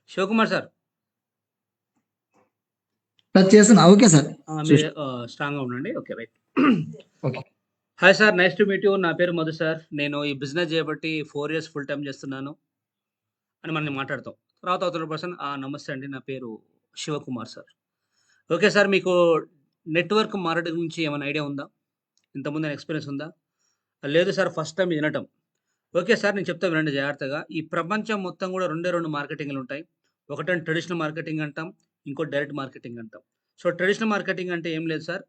Shivakumar sir. Touch చేస్తున్నా. Okay sir. మీరు స్ట్రాంగ్‌గా ఉండండి. Okay. Right. Okay. Hi sir. Nice to meet you. నా పేరు మధు సార్. నేను ఈ బిజినెస్ చేయబట్టి 4 ఇయర్స్ ఫుల్ టైమ్ చేస్తున్నాను అని మనం మాట్లాడతాం. తర్వాత అవతల పర్సన్ నమస్తే అండి. నా పేరు శివకుమార్ సార్. Okay sir. మీకు నెట్‌వర్క్ మార్కెటింగ్ గురించి ఏమైనా ఐడియా ఉందా? ఇంతకుముందు ఎక్స్‌పీరియన్స్ ఉందా? లేదు సార్. ఫస్ట్ టైమ్ వినటం. Okay sir. నేను చెప్తా వినండి జాగ్రత్తగా. ఈ ప్రపంచం మొత్తం కూడా రెండే 2 మార్కెటింగ్‌లుంటాయి. ఒకటేమో ట్రెడిషనల్ మార్కెటింగ్ అంటాం. ఇంకోటి డైరెక్ట్ మార్కెటింగ్ అంటాం. సో, ట్రెడిషనల్ మార్కెటింగ్ అంటే ఏం లేదు సార్.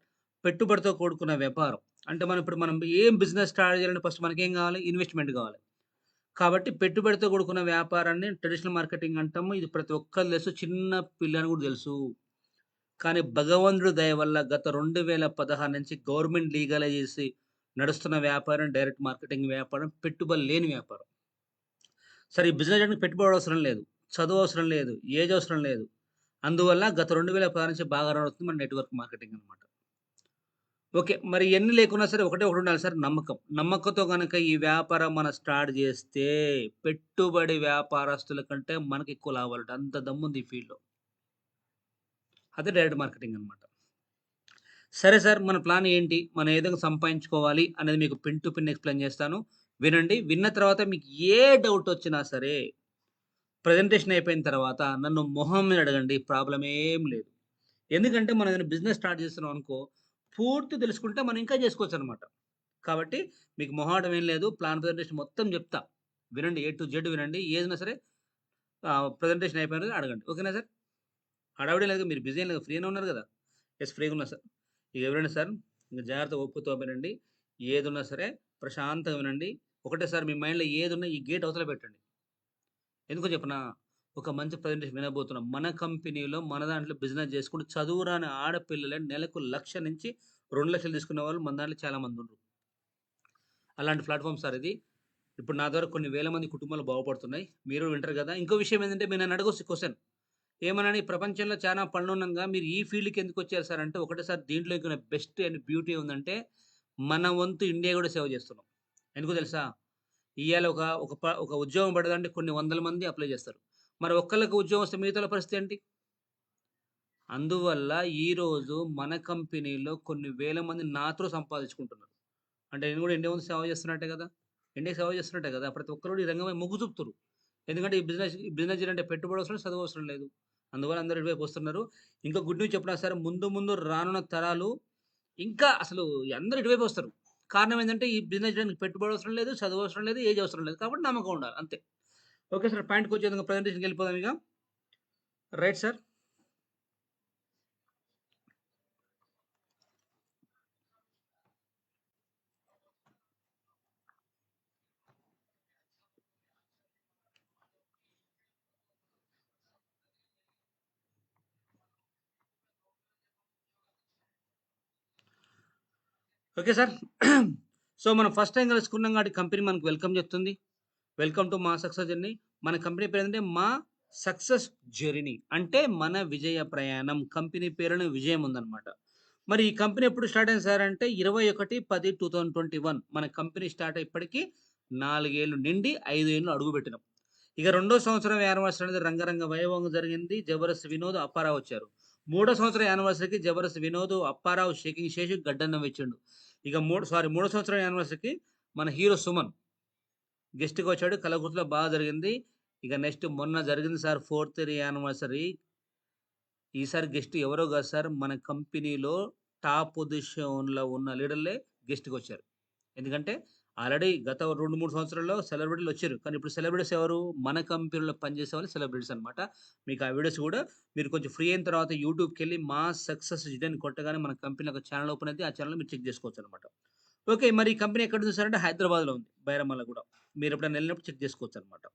పెట్టుబడితో కూడుకున్న వ్యాపారం. అంటే మనం ఏం బిజినెస్ స్టార్ట్ చేయాలంటే ఫస్ట్ మనకేం కావాలి? ఇన్వెస్ట్‌మెంట్ కావాలి. కాబట్టి పెట్టుబడితో కూడుకున్న వ్యాపారాన్ని ట్రెడిషనల్ మార్కెటింగ్ అంటాము. ఇది ప్రతి ఒక్కరికి తెలుసు. చిన్న పిల్లని కూడా తెలుసు. కానీ భగవంతుడి దయ వల్ల గత 2016 నుంచి గవర్నమెంట్ లీగలైజ్ చేసి నడుస్తున్న వ్యాపారం డైరెక్ట్ మార్కెటింగ్ వ్యాపారం. పెట్టుబడి లేని వ్యాపారం. సరే, ఈ బిజినెస్ చేయడానికి పెట్టుబడి అవసరం లేదు. చదువు అవసరం లేదు. ఏజ్ అవసరం లేదు. అందువల్ల గత 2016 నుంచి బాగా రన్ అవుతుంది మన నెట్వర్క్ మార్కెటింగ్ అనమాట. ఓకే. మరి ఎన్ని లేకున్నా సరే ఒకటే ఒకటి ఉండాలి సార్, నమ్మకం. నమ్మకంతో గనక ఈ వ్యాపారం మనం స్టార్ట్ చేస్తే పెట్టుబడి వ్యాపారస్తుల కంటే మనకు ఎక్కువ లాభాలుంటాయి. అంత దమ్ముంది ఈ ఫీల్డ్‌లో. అదే డైరెక్ట్ మార్కెటింగ్ అనమాట. సరే సార్, మన ప్లాన్ ఏంటి? మనం ఏ విధంగా సంపాదించుకోవాలి అనేది మీకు పిన్ టు పిన్ ఎక్స్‌ప్లెయిన్ చేస్తాను. వినండి. విన్న తర్వాత మీకు ఏ డౌట్ వచ్చినా సరే ప్రెజెంటేషన్ అయిపోయిన తర్వాత నన్ను మొహం మీద అడగండి. ప్రాబ్లమ్ ఏం లేదు. ఎందుకంటే మనం ఏదైనా బిజినెస్ స్టార్ట్ చేస్తున్నాం అనుకో, పూర్తి తెలుసుకుంటే మనం ఇంకా చేసుకోవచ్చనమాట. కాబట్టి మీకు మొహాటం ఏం లేదు. ప్లాన్ ప్రెజెంటేషన్ మొత్తం చెప్తా. వినండి. ఏ టు జెడ్ వినండి. ఏదైనా సరే ప్రెజెంటేషన్ అయిపోయిన తర్వాత అడగండి. ఓకేనా సార్? హడావిడి లేదు. మీరు బిజీ ఏం లేదు. ఫ్రీగానే ఉన్నారు కదా! యెస్, ఫ్రీగా ఉన్నా సార్. ఇక వినండి సార్. ఇంక జాగ్రత్తగా ఓపికతో వినండి. ఏదున్నా సరే ప్రశాంతంగా వినండి. ఒకటే సారి మీ మైండ్‌లో ఏదున్నా ఈ గేట్ అవతల పెట్టండి. ఎందుకో చెప్పనా? ఒక మంచి ప్రెజెంటేషన్ వినబోతున్నాం. మన కంపెనీలో, మన దాంట్లో బిజినెస్ చేసుకుంటూ చదువురాని ఆడపిల్లలే నెలకు 1,00,000 నుంచి 2,00,000 తీసుకునే వాళ్ళు మన దాంట్లో చాలా మందుండ్రు. అలాంటి ప్లాట్‌ఫార్మ్ సార్ ఇది. ఇప్పుడు నా ద్వారా కొన్ని వేల మంది కుటుంబాలు బాగుపడుతున్నాయి. మీరు వింటారు గదా! ఇంకో విషయం ఏందంటే మీరు నన్ను అడగొచ్చు క్వెషన్. ఏమనని, ప్రపంచంలో చానా పనులున్నంగా మీరు ఈ ఫీల్డ్‌కి ఎందుకొచ్చారు సార్ అంటే, ఒకటే సార్, దీంట్లో ఇంకా బెస్ట్ అండ్ బ్యూటీ ఉందంటే మన వంతు ఇండియా గూడా సేవ చేస్తున్నాం. ఎందుకో తెలుసా? ఇయ్యాల ఒక ఉద్యోగం పడదంటే కొన్ని వందల మంది అప్లై చేస్తారు. మరి ఒక్కళ్ళకి ఉద్యోగం వస్తే మిగతాల పరిస్థితి ఏంటి? అందువల్ల ఈరోజు మన కంపెనీలో కొన్ని వేల మంది నా త్రూ సంపాదించుకుంటున్నారు. అంటే నేను గూడా ఇండియా ముందు సేవ చేస్తున్నట్టే గదా! ఇండియాకి సేవ చేస్తున్నట్టే గదా! ప్రతి ఒక్కరు గూడా ఈ రంగం వైపు మొగ్గు చూపుతుర్రు. ఎందుకంటే ఈ బిజినెస్ చేయాలంటే పెట్టుబడి అవసరం, చదువు అవసరం లేదు. అందువల్ల అందరూ ఇటువైపు వస్తున్నారు. ఇంకో గుడ్ న్యూస్ చెప్పనా సార్, ముందు ముందు రానున్న తరాలు ఇంకా అసలు అందరూ ఇటువైపే వస్తారు. కారణం ఏందంటే ఈ బిజినెస్ చేయడానికి పెట్టుబడి అవసరం లేదు, చదువు అవసరం లేదు, ఏజ్ అవసరం లేదు. కాబట్టి నమ్మకం ఉండాలి అంతే. Okay sir. పాయింట్‌కొచ్చే విధంగా ప్రెజెంటేషన్‌కెళ్ళిపోదాం ఇగ. Right sir. Okay sir. So, మనం ఫస్ట్ టైమ్ కలుసుకున్నాం కాబట్టి కంపెనీ మనకు వెల్కమ్ చెప్తుంది. వెల్కమ్ టు మా సక్సెస్ జర్నీ. మన కంపెనీ పేరేంటంటే మా సక్సెస్ జర్నీ. అంటే మన విజయ ప్రయాణం. కంపెనీ పేరున విజయం ఉందన్నమాట. మరి ఈ కంపెనీ ఎప్పుడు స్టార్ట్ అయింది సార్ అంటే 21/10/2021 మన కంపెనీ స్టార్ట్ అయ్యి ఇప్పటికి 4 ఏళ్ళు నిండి 5 ఏళ్ళు అడుగుపెట్టినాం. ఇక రెండో సంవత్సరం యానివర్సరీ అనేది రంగరంగ వైభవంగా జరిగింది. జబర్దస్త్ వినోద్, అప్పారావు వచ్చారు. మూడో సంవత్సరం యానివర్సరీకి జబర్దస్త్ వినోద్, అప్పారావు షేకింగ్ శేషు గడ్డన్నం ఇచ్చిండు. ఇక మూడో సంవత్సరం యానివర్సరీకి మన హీరో సుమన్ గెస్ట్‌గా వచ్చాడు. కలగుర్తిలో బాగా జరిగింది. ఇక నెక్స్ట్ మొన్న జరిగింది సార్, ఫోర్త్ ఇయర్ యానివర్సరీ. ఈసారి గెస్ట్ ఎవరో కాదు సార్, మన కంపెనీలో టాప్ పొజిషన్‌లో ఉన్న లీడర్‌లే గెస్ట్‌కొచ్చారు. ఎందుకంటే ఆల్రెడీ గత 2, 3 సంవత్సరాల్లో సెలబ్రిటీలొచ్చారు. కానీ ఇప్పుడు సెలబ్రిటీస్ ఎవరు? మన కంపెనీలో పనిచేసే వాళ్ళు సెలబ్రిటీస్ అన్నమాట. మీకు ఆ వీడియోస్ కూడా మీరు కొంచెం ఫ్రీ అయిన తర్వాత యూట్యూబ్‌కెళ్ళి మా సక్సెస్ జిడ్ అని కొట్టగానే మన కంపెనీలో ఒక ఛానెల్ ఓపెన్ అయిద్ది. ఆ ఛానెల్‌లో మీరు చెక్ చేసుకోవచ్చనమాట. ఓకే. మరి ఈ కంపెనీ ఎక్కడ ఉంది సార్ అంటే హైదరాబాద్‌లో ఉంది. బైరమల్లగూడ. మీరెప్పుడైనా ఎళ్ళినప్పుడు చెక్ చేసుకోవచ్చనమాట.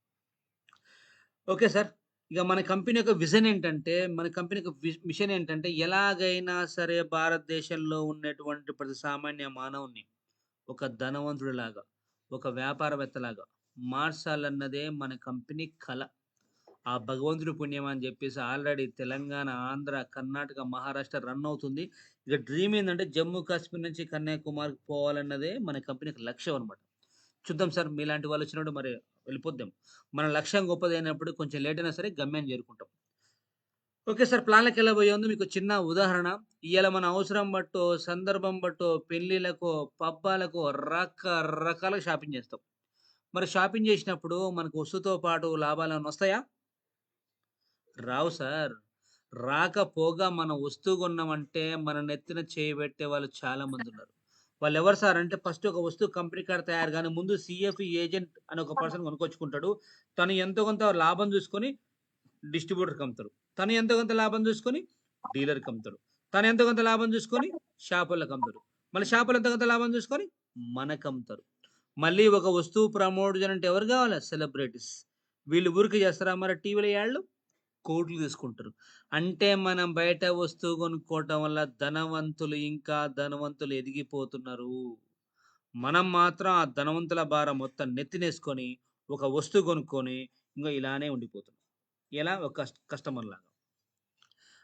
Okay sir. ఇక మన కంపెనీ యొక్క విజన్ ఏంటంటే, మన కంపెనీ యొక్క మిషన్ ఏంటంటే, ఎలాగైనా సరే భారతదేశంలో ఉన్నటువంటి ప్రతి సామాన్య మానవుడిని ఒక ధనవంతుడిలాగా, ఒక వ్యాపారవేత్తలాగా మార్చాలన్నదే మన కంపెనీ కల. ఆ భగవంతుడి పుణ్యం అని జెప్పేసి ఆల్రెడీ తెలంగాణ, ఆంధ్ర, కర్ణాటక, మహారాష్ట్ర రన్ అవుతుంది. ఇక డ్రీమ్ ఏందంటే జమ్మూ కాశ్మీర్ నుంచి కన్యాకుమారికి పోవాలన్నదే మన కంపెనీకి లక్ష్యం అన్నమాట. చూద్దాం సార్, మీలాంటి వాళ్ళొచ్చినప్పుడు మరి వెళ్ళిపోద్దాం. మన లక్ష్యం గొప్పదైనప్పుడు కొంచెం లేట్ అయినా సరే గమ్యాన్ని చేరుకుంటాం. Okay sir. ప్లాన్‌లోకెళ్ళబోయే ముందు మీకు చిన్న ఉదాహరణ. ఇయాల మన అవసరం బట్టో, సందర్భం బట్టో, పెళ్ళిళ్ళకో, పబ్బాలకో రకరకాలుగా షాపింగ్ చేస్తాం. మరి షాపింగ్ చేసినప్పుడు మనకు వస్తువుతో పాటు లాభాలేమన్నా వస్తాయా? రావు సార్. రాకపోగా మన వస్తువు కొన్నామంటే మన నెత్తిన చేయి పెట్టే వాళ్ళు చాలా మందున్నారు. వాళ్ళెవరు సార్ అంటే ఫస్ట్ ఒక వస్తువు కంపెనీ కాడ తయారు గాని ముందు సీఎఫ్ ఏజెంట్ అని ఒక పర్సన్ కొనుక్కొచ్చుకుంటాడు. తను ఎంతో కొంత లాభం చూసుకొని డిస్ట్రిబ్యూటర్‌కి అమ్ముతాడు. తను ఎంతో కొంత లాభం చూసుకొని డీలర్‌కి అమ్ముతాడు. తను ఎంతో కొంత లాభం చూసుకొని షాపోళ్ళకి అమ్ముతాడు. మళ్ళీ షాపోళ్ళు ఎంతో కొంత లాభం చూసుకొని మనకమ్ముతారు. మళ్ళీ ఒక వస్తువు ప్రమోట్ చేయాలంటే ఎవరు కావాలి? సెలబ్రిటీస్. వీళ్ళు ఊరికే చేస్తారా మరి టీవీలో యాడ్లు? కోట్లు తీసుకుంటారు. అంటే మనం బయట వస్తువు కొనుక్కోవటం వల్ల ధనవంతులు ఇంకా ధనవంతులు ఎదిగిపోతున్నారు. మనం మాత్రం ఆ ధనవంతుల భారం మొత్తం నెత్తినేసుకొని ఒక వస్తువు కొనుక్కొని ఇంగ ఇలానే ఉండిపోతున్నాం. ఎలా? ఒక కస్టమర్‌లాగా.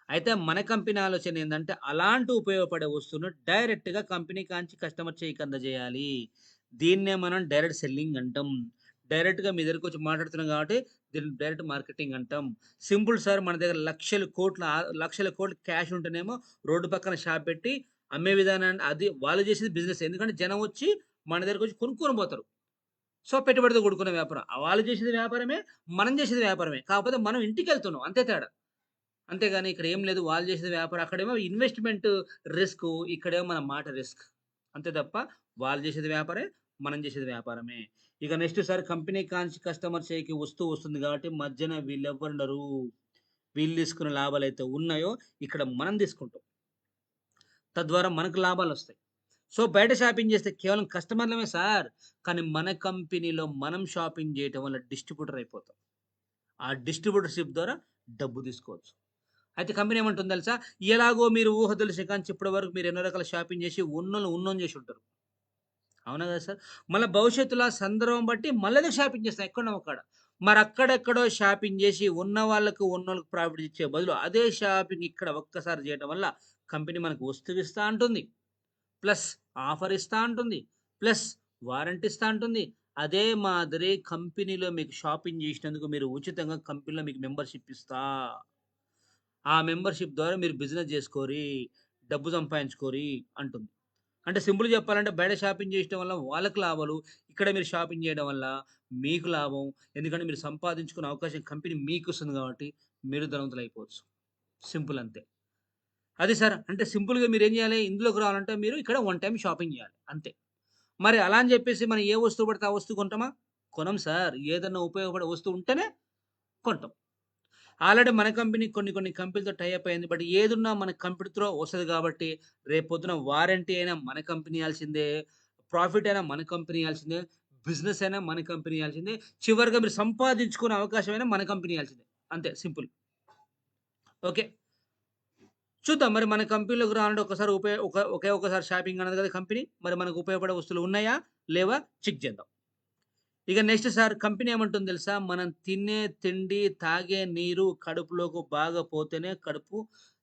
అయితే మన కంపెనీ ఆలోచన ఏందంటే, అలాంటి ఉపయోగపడే వస్తువును డైరెక్ట్‌గా కంపెనీ కాంచి కస్టమర్ చేయికి అందజేయాలి. దీన్నే మనం డైరెక్ట్ సెల్లింగ్ అంటాం. డైరెక్ట్‌గా మీ దగ్గరకొచ్చి మాట్లాడుతున్నాం కాబట్టి, దీన్ని డైరెక్ట్ మార్కెటింగ్ అంటాం. సింపుల్ సార్ మన దగ్గర లక్షల కోట్లు క్యాష్ ఉంటేనేమో రోడ్డు పక్కన షాప్ పెట్టి అమ్మే విధానాన్ని అది వాళ్ళు చేసేది బిజినెస్. ఎందుకంటే జనం వచ్చి మన దగ్గరకొచ్చి కొనుక్కొని పోతారు. సో, పెట్టుబడితో కూడుకున్న వ్యాపారం. వాళ్ళు చేసేది వ్యాపారమే, మనం చేసేది వ్యాపారమే. కాకపోతే మనం ఇంటికెళ్తున్నాం అంతే తేడా. అంతేగాని ఇక్కడ ఏం లేదు. వాళ్ళు చేసేది వ్యాపారం. అక్కడేమో ఇన్వెస్ట్‌మెంట్ రిస్కు. ఇక్కడేమో మన మాట రిస్క్. అంతే తప్ప వాళ్ళు చేసేది వ్యాపారే, మనం చేసేది వ్యాపారమే. ఇక నెక్స్ట్ సారి కంపెనీ కాంచి కస్టమర్ చేయికి వస్తువు వస్తుంది కాబట్టి మధ్యన వీళ్ళెవ్వరుండరు. వీళ్ళు తీసుకున్న లాభాలైతే ఉన్నాయో ఇక్కడ మనం తీసుకుంటాం. తద్వారా మనకు లాభాలొస్తాయి. సో, బయట షాపింగ్ చేస్తే కేవలం కస్టమర్‌లమే సార్. కానీ మన కంపెనీలో మనం షాపింగ్ చేయటం వల్ల డిస్ట్రిబ్యూటర్ అయిపోతాం. ఆ డిస్ట్రిబ్యూటర్‌షిప్ ద్వారా డబ్బు తీసుకోవచ్చు. అయితే కంపెనీ ఏమంటుందో తెలుసా? ఎలాగో మీరు ఊహ తెలిసిన కాంచి ఇప్పటి వరకు మీరు ఎన్నో రకాల షాపింగ్ చేసి ఉన్నోళ్ళు ఉన్నోని చేసుంటారు. అవునా కదా సార్? మళ్ళా భవిష్యత్తులో ఆ సందర్భం బట్టి మళ్ళేదో షాపింగ్ చేస్తాం ఎక్కడనో ఒక్కాడ. మరక్కడెక్కడో షాపింగ్ చేసి ఉన్న వాళ్ళకు ఉన్నోళ్ళకి ప్రాఫిట్ ఇచ్చే బదులు అదే షాపింగ్ ఇక్కడ ఒక్కసారి చేయటం వల్ల కంపెనీ మనకు వస్తువు ఇస్తా అంటుంది. ప్లస్ ఆఫర్ ఇస్తా అంటుంది. ప్లస్ వారంటీ ఇస్తా అంటుంది. అదే మాదిరి కంపెనీలో మీకు షాపింగ్ చేసినందుకు మీరు ఉచితంగా కంపెనీలో మీకు మెంబర్‌షిప్ ఇస్తా. ఆ మెంబర్‌షిప్ ద్వారా మీరు బిజినెస్ జేసుకోరి, డబ్బు సంపాదించుకోరి అంటుంది. అంటే సింపుల్‌గా చెప్పాలంటే బయట షాపింగ్ చేయటం వల్ల వాళ్ళకి లాభాలు. ఇక్కడ మీరు షాపింగ్ చేయడం వల్ల మీకు లాభం. ఎందుకంటే మీరు సంపాదించుకునే అవకాశం కంపెనీ మీకిస్తుంది కాబట్టి మీరు ధనవంతులయిపోవచ్చు. సింపుల్ అంతే. అది సార్. అంటే సింపుల్‌గా మీరేం జేయాలి? ఇందులోకి రావాలంటే మీరు ఇక్కడ వన్ టైమ్ షాపింగ్ జేయాలి అంతే. మరి అలా అని జెప్పేసి మనం ఏ వస్తువు పడితే ఆ వస్తువు కొంటామా? కొనం సార్. ఏదన్నా ఉపయోగపడే వస్తువు ఉంటేనే కొంటాం. ఆల్రెడీ మన కంపెనీ కొన్ని కొన్ని కంపెనీలతో టై అప్ అయింది. బట్ ఏదున్నా మన కంపెనీ త్రూ వస్తది కాబట్టి రేపొద్దున వారంటీ అయినా మన కంపెనీ ఇయాల్సిందే. ప్రాఫిట్ అయినా మన కంపెనీ ఇయాల్సిందే. బిజినెస్ అయినా మన కంపెనీ ఇయాల్సిందే. చివరిగా మీరు సంపాదించుకునే అవకాశం అయినా మన కంపెనీ ఇయాల్సిందే. అంతే సింపుల్. ఓకే. చూద్దాం మరి మన కంపెనీలోకి రావాలంటే ఒకసారి ఒకే ఒక్కసారి షాపింగ్ అన్నది కదా కంపెనీ. మరి మనకు ఉపయోగపడే వస్తువులు ఉన్నాయా? లేవా? చెక్ చేద్దాం. ఇక నెక్స్ట్ సార్ కంపెనీ ఏమంటుందో తెలుసా? మనం తినే తిండి, తాగే నీరు కడుపులోకి బాగా పోతేనే కడుపు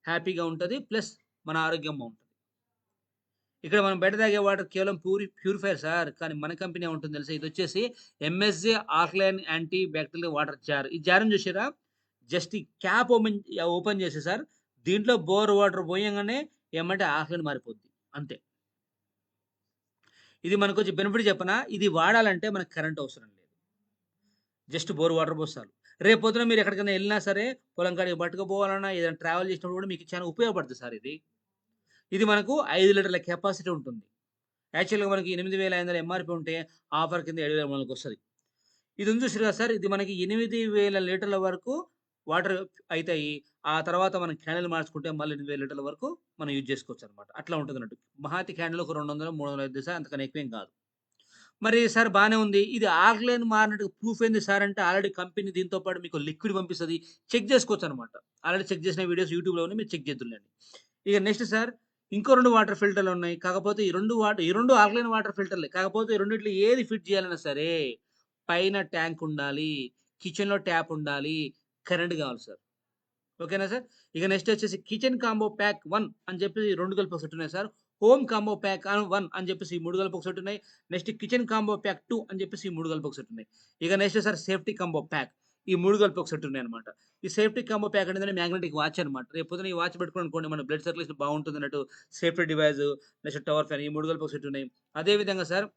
హ్యాపీగా ఉంటది. ప్లస్ మన ఆరోగ్యం బావుంటది. ఇక్కడ మనం బయట తాగే వాటర్ కేవలం ప్యూరిఫైయర్ సార్. కానీ మన కంపెనీ ఏమంటుందో తెలుసా? ఇదొచ్చేసి MSJ alkaline anti bacterial water jar. ఈ జార్‌ని చూసిర్రా? జస్ట్ ఈ క్యాప్ ఓపెన్ చేస్తే సార్ దీంట్లో బోర్ వాటర్ పోయంగానే ఏమంటే ఆల్కలైన్ మారిపోద్ది. అంతే. ఇది మనకొచ్చి బెనిఫిట్ చెప్పనా? ఇది వాడాలంటే మనకు కరెంట్ అవసరం లేదు. జస్ట్ బోర్ వాటర్ పోస్తే చాలు. రేపొద్దున మీరు ఎక్కడికైనా ఎళ్ళినా సరే, పొలం కాడికి పట్టుకుపోవాలన్నా, ఏదైనా ట్రావెల్ చేసినప్పుడు కూడా మీకు చాలా ఉపయోగపడుతుంది సార్ ఇది. ఇది మనకు 5 లీటర్ల కెపాసిటీ ఉంటుంది. యాక్చువల్‌గా మనకి 8,500 ఎంఆర్‌పీ ఉంటే ఆఫర్ కింద 7,300కొస్తది. ఇది ఉంది చూసిర్రు కదా సార్! ఇది మనకి 8,000 లీటర్ల వరకు వాటర్ అయితాయి. ఆ తర్వాత మనం క్యాన్‌లు మార్చుకుంటే మళ్ళీ 8,000 లీటర్ల వరకు మనం యూజ్ చేసుకోవచ్చనమాట. అట్లా ఉంటదన్నట్టు. మహా అయితే క్యాన్‌లు ఒక 200, 300 అయిద్ది సార్. అంతకన్నా ఎక్కువేం కాదు. మరి సార్ బానే ఉంది. ఇది ఆల్కలైన్ మారినట్టు ప్రూఫ్ ఏంది సార్ అంటే ఆల్రెడీ కంపెనీ దీంతో పాటు మీకు లిక్విడ్ పంపిస్తది. చెక్ చేసుకోవచ్చనమాట. ఆల్రెడీ చెక్ చేసిన వీడియోస్ యూట్యూబ్‌లో ఉన్నాయి. మీరు చెక్ చేద్దురులెండి. ఇక నెక్స్ట్ సార్ ఇంకో 2 వాటర్ ఫిల్టర్‌లున్నాయి. కాకపోతే ఈ 2 ఆల్కలైన్ వాటర్ ఫిల్టర్‌లే. కాకపోతే ఈ రెండిట్లో ఏది ఫిట్ చేయాలన్నా సరే పైన ట్యాంక్ ఉండాలి. కిచెన్‌లో ట్యాప్ ఉండాలి. కరెంట్ కావాలి సార్. ఓకేనా సార్? ఇక నెక్స్ట్ వచ్చేసి కిచెన్ కాంబో ప్యాక్ 1 అని చెప్పి 2 కలిపి ఒక సెట్ ఉన్నాయి సార్. హోమ్ కాంబో ప్యాక్ 1 అని చెప్పేసి ఈ 3 కలిపి ఒక సెట్ ఉన్నాయి. నెక్స్ట్ కిచెన్ కాంబో ప్యాక్ 2 అని చెప్పేసి ఈ 3 కలిపి ఒక సెట్ ఉన్నాయి. ఇక next sir safety combo pack ఈ 3 కలిపి ఒక సెట్ ఉన్నాయన్నమాట. ఈ సేఫ్టీ కాంబో ప్యాక్ అనేది మ్యాగ్నెటిక్ వాచ్ అన్నమాట. రేపు పొద్దున ఈ వాచ్ పెట్టుకున్నామనుకోండి మన బ్లడ్ సర్క్యులేషన్ బాగుంటుందన్నట్టు safety device next tower fan ఈ 3 కలిపి ఒక సెట్ ఉన్నాయి. అదే విధంగా సార్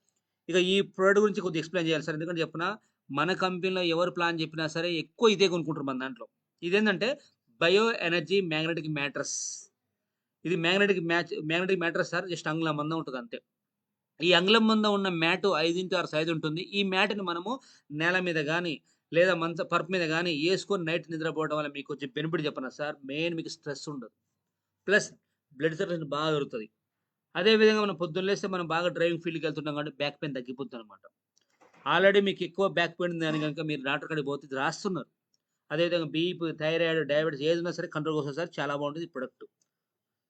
ఇక ఈ ప్రొడక్ట్ గురించి కొద్దిగా ఎక్స్‌ప్లెయిన్ చేయాలి సార్. ఎందుకంటే చెప్పనా మన కంపెనీలో ఎవరు ప్లాన్ చెప్పినా సరే ఎక్కువ ఇదే కొనుక్కుంటారు మన దాంట్లో. ఇదేంటంటే బయో ఎనర్జీ మ్యాగ్నెటిక్ మ్యాట్రెస్. ఇది మ్యాగ్నెటిక్ మ్యాట్రెస్ సార్ జస్ట్ అంగుళం మందం ఉంటది అంతే. ఈ అంగుళం మందం ఉన్న మ్యాట్ 5x6 సైజ్ ఉంటుంది. ఈ మ్యాట్‌ని మనము నేల మీద గాని, లేదా పరుపు మీద గాని యేసుకొని నైట్ నిద్రపోవడం వల్ల మీకు వచ్చే బెనిఫిట్ చెప్పనా సార్? మెయిన్ మీకు స్ట్రెస్ ఉండదు. ప్లస్ బ్లడ్ సర్క్యులేషన్ బాగా జరుగుతది. అదే విధంగా మనం పొద్దున్న లేస్తే మనం బాగా డ్రైవింగ్ ఫీల్డ్‌కెళ్తుంటాం కాబట్టి బ్యాక్ పెయిన్ తగ్గిపోద్దనమాట. ఆల్రెడీ మీకు ఎక్కువ బ్యాక్ పెయిన్ ఉందని గనుక మీరు డాక్టర్ కాడికి పోతే ఇది రాస్తున్నారు. అదే విధంగా బీపీ, థైరాయిడ్, డయాబెటిస్ ఏదున్నా సరే కంట్రోల్‌కొస్తది సార్. చాలా బాగుంటది ఈ ప్రొడక్ట్.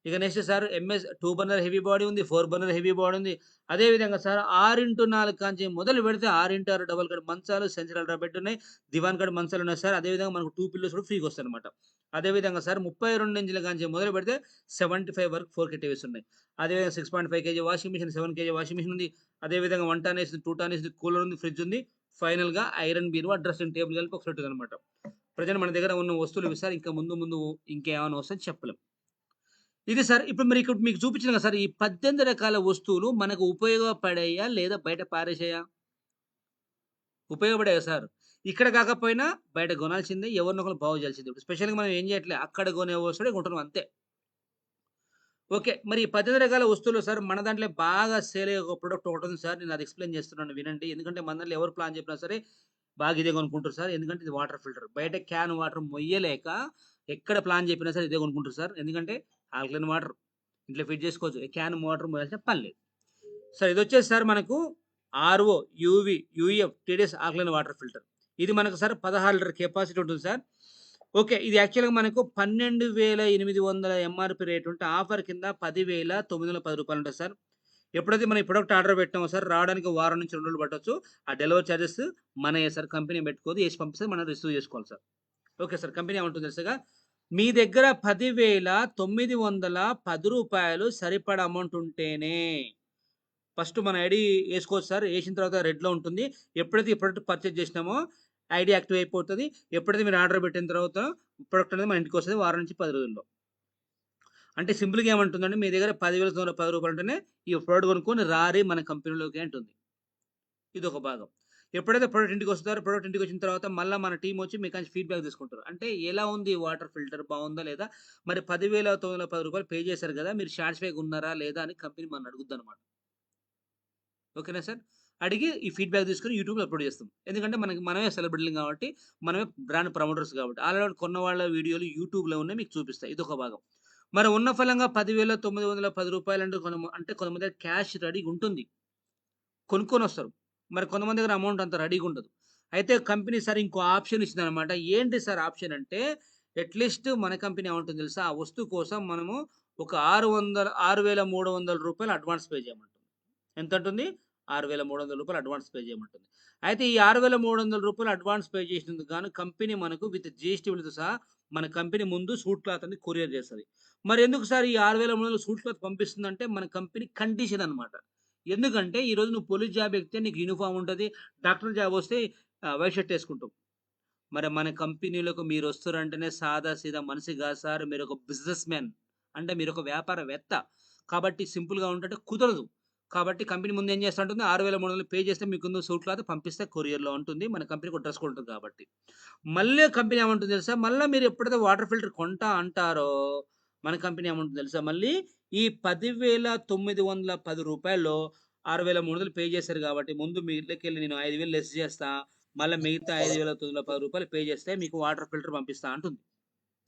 ఇక next sir 2 burner heavy body ఉంది. 4 బర్నర్ హెవీ బాడీ ఉంది. అదే విధంగా సార్ 6x4 కాంచి మొదలు పెడితే 6x6 డబుల్ బెడ్ మంచాలు, సెంట్రల్ బెడ్ ఉన్నాయి. దివాన్ కాట్ మంచాలున్నాయి సార్. అదే విధంగా మనకు 2 పిల్లోస్ కూడా ఫ్రీగా వస్తాయన్నమాట. అదే విధంగా సార్ 32 ఇంచుల కాంచి మొదలు పెడితే 75 వరకు 4K టీవీస్ ఉన్నాయి. అదే విధంగా 6.5 KG washing machine, 7 KG washing machine ఉంది. అదే విధంగా 1 ton AC, 2 ton AC, cooler ఉంది, ఫ్రిడ్జ్ ఉంది. ఫైనల్‌గా ఐరన్ బీరువా, డ్రెస్సింగ్ టేబుల్ కలిపి ఒక సెట్ ఉందన్నమాట. ప్రెజెంట్ మన దగ్గర ఉన్న వస్తువులు ఇవి సార్. ఇంకా ముందు ముందు ఇంకేమైనా వస్తాయని చెప్పలేం. ఇది సార్. ఇప్పుడు మరి ఇక్కడ మీకు చూపించాను కదా సార్. ఈ 18 రకాల వస్తువులు మనకు ఉపయోగపడాయా? లేదా బయట పారేసాయా? ఉపయోగపడాయా సార్? ఇక్కడ కాకపోయినా బయట కొనాల్సిందే. ఎవరినొకళ్ళు బాగు చేయాల్సిందే. ఇప్పుడు స్పెషల్‌గా మనం ఏం చేయట్లే. అక్కడ కొనే వస్తువులే కొంటున్నాం అంతే. ఓకే. మరి ఈ 18 రకాల వస్తువులు సార్ మన దాంట్లో బాగా సేల్ అయ్యే ఒక ప్రొడక్ట్ ఒకటుంది సార్. నేను అది ఎక్స్‌ప్లెయిన్ చేస్తున్నాను వినండి. ఎందుకంటే మన దాంట్లో ఎవరు ప్లాన్ చెప్పినా సరే బాగా ఇదే కొనుక్కుంటారు సార్. ఎందుకంటే ఇది వాటర్ ఫిల్టర్. బయట క్యాన్ వాటర్ మొయ్యలేక ఎక్కడ ప్లాన్ చెప్పినా సరే ఇదే కొనుక్కుంటారు సార్. ఎందుకంటే ఆల్కలైన్ వాటర్ ఇంట్లో ఫిట్ చేసుకోవచ్చు. క్యాన్ వాటర్ మోయాల్సిన పని లేదు. సార్ ఇదొచ్చేసి సార్ మనకు RO, UV, UF, TDS alkaline water filter. ఇది మనకు సార్ 16 లీటర్ కెపాసిటీ ఉంటుంది సార్. ఓకే. ఇది యాక్చువల్‌గా మనకు 12,800 ఎంఆర్‌పీ రేట్ ఉంటే ఆఫర్ కింద రూ. 10,910 ఉంటది సార్. ఎప్పుడైతే మనం ఈ ప్రొడక్ట్ ఆర్డర్ పెట్టామో సార్ రావడానికి వారం నుంచి 2 రోజులు పట్టొచ్చు. ఆ డెలివరీ చార్జెస్ మనయే సార్. కంపెనీ పెట్టుకోదు. ఏసి పంపిస్తది. మనం రిసీవ్ చేసుకోవాలి సార్. Okay sir. కంపెనీ ఏమంటుందో తెలుసాగా? మీ దగ్గర రూ. 10,910 సరిపడా అమౌంట్ ఉంటేనే ఫస్ట్ మన ఐడీ ఏసుకోవచ్చు సార్. ఏసిన తర్వాత రెడ్‌లో ఉంటుంది. ఎప్పుడైతే ఈ ప్రొడక్ట్ పర్చేజ్ చేసినామో ఐడీ యాక్టివ్ అయిపోతది. ఎప్పుడైతే మీరు ఆర్డర్ పెట్టిన తర్వాత ప్రొడక్ట్ అనేది మన ఇంటికొస్తది వారం నుంచి 10 రోజుల్లో. అంటే సింపుల్‌గా ఏమంటుందంటే మీ దగ్గర రూ. 10,910 ఉంటేనే ఈ ప్రొడక్ట్ కొనుక్కొని రారి మన కంపెనీలోకి అంటుంది. ఇదొక భాగం. ఎప్పుడైతే ప్రొడక్ట్ ఇంటికొస్తారో ప్రొడక్ట్ ఇంటికొచ్చిన తర్వాత మళ్ళా మన టీమ్ వచ్చి మీ కాంచి ఫీడ్‌బ్యాక్ తీసుకుంటారు. అంటే ఎలా ఉంది వాటర్ ఫిల్టర్ బావుందా లేదా? మరి రూ. 10,910 పే చేశారు కదా! మీరు సాటిస్ఫై‌గా ఉన్నారా లేదా? అని కంపెనీ మనల్ని అడుగుద్దన్నమాట. ఓకేనా సార్. అడిగి ఈ ఫీడ్‌బ్యాక్ తీసుకొని యూట్యూబ్‌లో అప్‌లోడ్ చేస్తాం. ఎందుకంటే మనమే సెలబ్రిటీలం కాబట్టి, మనమే బ్రాండ్ ప్రమోటర్స్ కాబట్టి. ఆల్రెడీ కొన్న వాళ్ళ వీడియోలు యూట్యూబ్‌లో ఉన్నాయి మీకు చూపిస్తాయి. ఇదొక భాగం. మరి ఉన్న ఫలంగా రూ. 10,910 అంటే అంటే కొంతమంది దగ్గర క్యాష్ రెడీగా ఉంటుంది. కొనుక్కొనొస్తారు. మరి కొంతమంది దగ్గర అమౌంట్ అంత రెడీగా ఉండదు. అయితే కంపెనీ సార్ ఇంకో ఆప్షన్ ఇచ్చిందనమాట. ఏంటి సార్ ఆప్షన్ అంటే అట్‌లీస్ట్ మన కంపెనీ ఏమంటుందో తెలుసా? ఆ వస్తువు కోసం మనము ఒక 6,300 రూపాయలు అడ్వాన్స్ పే చేయమంటుంది. ఎంతంటుంది? రూ. 6,300 అడ్వాన్స్ పే చేయమంటుంది. అయితే ఈ రూ. 6,300 అడ్వాన్స్ పే చేసినందుకు గాను కంపెనీ మనకు విత్ జీఎస్టీ బిల్‌తో సహా మన కంపెనీ ముందు సూట్ క్లాత్ అనేది కొరియర్ చేస్తది. మరెందుకు సార్ ఈ 6,300 సూట్ క్లాత్ పంపిస్తుందంటే మన కంపెనీ కండిషన్ అన్నమాట. ఎందుకంటే ఈరోజు నువ్వు పోలీస్ జాబ్ ఎక్కితే నీకు యూనిఫార్మ్ ఉంటది. డాక్టర్ జాబ్ వస్తే వైట్ షర్ట్ ఏసుకుంటావు. మరి మన కంపెనీలోకి మీరొస్తురంటేనే సాదా సీదా మనిషి గాదు సార్. మీరొక బిజినెస్ మ్యాన్. అంటే మీరొక వ్యాపారవేత్త. కాబట్టి సింపుల్‌గా ఉంటంటే కుదరదు. కాబట్టి కంపెనీ ముందు ఏం చేస్తా ఉంటుంది 6,300 పే చేస్తే మీకుందు సూట్ క్లాత్ పంపిస్తే కొరియర్‌లో ఉంటుంది. మన కంపెనీకి ఒక డ్రెస్ కోడ్ ఉంటది కాబట్టి. మళ్ళీ కంపెనీ ఏమంటుందో తెలుసా? మళ్ళా మీరు ఎప్పుడైతే వాటర్ ఫిల్టర్ కొంటా అంటారో మన కంపెనీ ఏమంటుందో తెలుసా? మళ్ళీ ఈ రూ. 10,910లో 6,300 పే చేశారు కాబట్టి ముందు మీ ఇళ్ళకెళ్ళి నేను 5,000 లెస్ చేస్తా. మళ్ళా మిగతా రూ. 5,910 పే చేస్తే మీకు వాటర్ ఫిల్టర్ పంపిస్తా అంటుంది.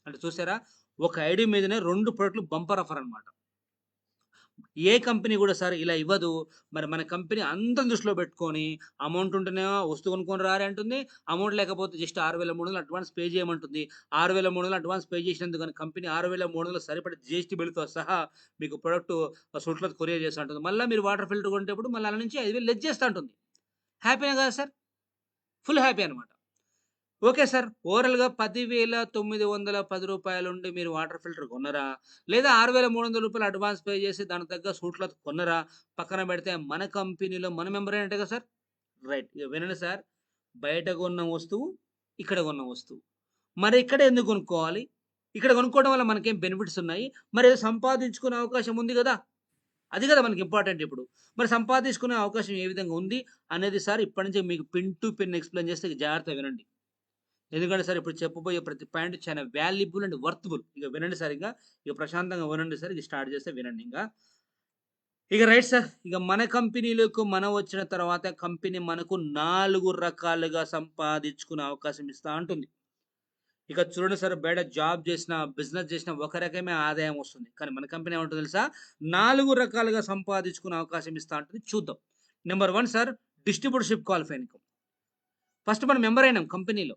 అంటే చూసారా? ఒక ఐడీ మీదనే 2 ప్రొడక్ట్‌లు బంపర్ ఆఫర్ అన్నమాట. ఏ కంపెనీ గూడా సార్ ఇలా ఇవ్వదు. మరి మన కంపెనీ అందరిని దృష్టిలో పెట్టుకొని అమౌంట్ ఉంటేనేమో వస్తువు కొనుక్కొని రారి అంటుంది. అమౌంట్ లేకపోతే జస్ట్ 6,300 అడ్వాన్స్ పే చేయమంటుంది. 6,300 అడ్వాన్స్ పే చేసినందుకు గాను కంపెనీ 6,300 సరిపడా జీఎస్టీ బిల్‌తో సహా మీకు ప్రొడక్ట్ సూట్‌లతో కొరియర్ చేస్తా అంటుంది. మళ్ళా మీరు వాటర్ ఫిల్టర్ కొంటేప్పుడు మళ్ళీ ఆళ్ళ నుంచి 5,000 లెస్ చేస్తా అంటుంది. హ్యాపీనే గదా సార్! ఫుల్ హ్యాపీ అన్నమాట. Okay sir. ఓవరాల్‌గా రూ. 10,910 ఉండి మీరు వాటర్ ఫిల్టర్ కొన్నరా? లేదా రూ. 6,300 అడ్వాన్స్ పే చేసి దానికి తగ్గ సూట్ క్లాత్ కొన్నరా? పక్కన పెడితే మన కంపెనీలో మన మెంబర్ అయినట్టే కదా సార్! రైట్. ఇగ వినండి సార్. బయట కొన్న వస్తువు, ఇక్కడ కొన్న వస్తువు. మరి ఇక్కడ ఎందుకు కొనుక్కోవాలి? ఇక్కడ కొనుక్కోవడం వల్ల మనకేం బెనిఫిట్స్ ఉన్నాయి? మరేదో సంపాదించుకునే అవకాశం ఉంది గదా! అది గదా మనకి ఇంపార్టెంట్ ఇప్పుడు. మరి సంపాదించుకునే అవకాశం ఏ విధంగా ఉంది అనేది సార్ ఇప్పటి నుంచి మీకు పిన్ టు పిన్ ఎక్స్‌ప్లెయిన్ చేస్తే జాగ్రత్తగా వినండి. ఎందుకంటే సార్ ఇప్పుడు చెప్పబోయే ప్రతి పాయింట్ చాలా వాల్యుబుల్ అండ్ వర్తబుల్. ఇక వినండి సార్ ఇక. ఇక ప్రశాంతంగా వినండి సార్. ఇక స్టార్ట్ చేస్తే వినండి ఇంగ. ఇక రైట్ సార్. ఇక మన కంపెనీలోకి మనం వచ్చిన తర్వాత కంపెనీ మనకు 4 రకాలుగా సంపాదించుకునే అవకాశం ఇస్తా అంటుంది. ఇక చూడండి సార్ బయట జాబ్ చేసిన, బిజినెస్ చేసిన ఒక రకమే ఆదాయం వస్తుంది. కానీ మన కంపెనీ ఏమంటుందో తెలుసా? 4 రకాలుగా సంపాదించుకునే అవకాశం ఇస్తా అంటుంది. చూద్దాం. Number 1 sir distributorship qualify income. First మనం మెంబర్ అయినాం కంపెనీలో.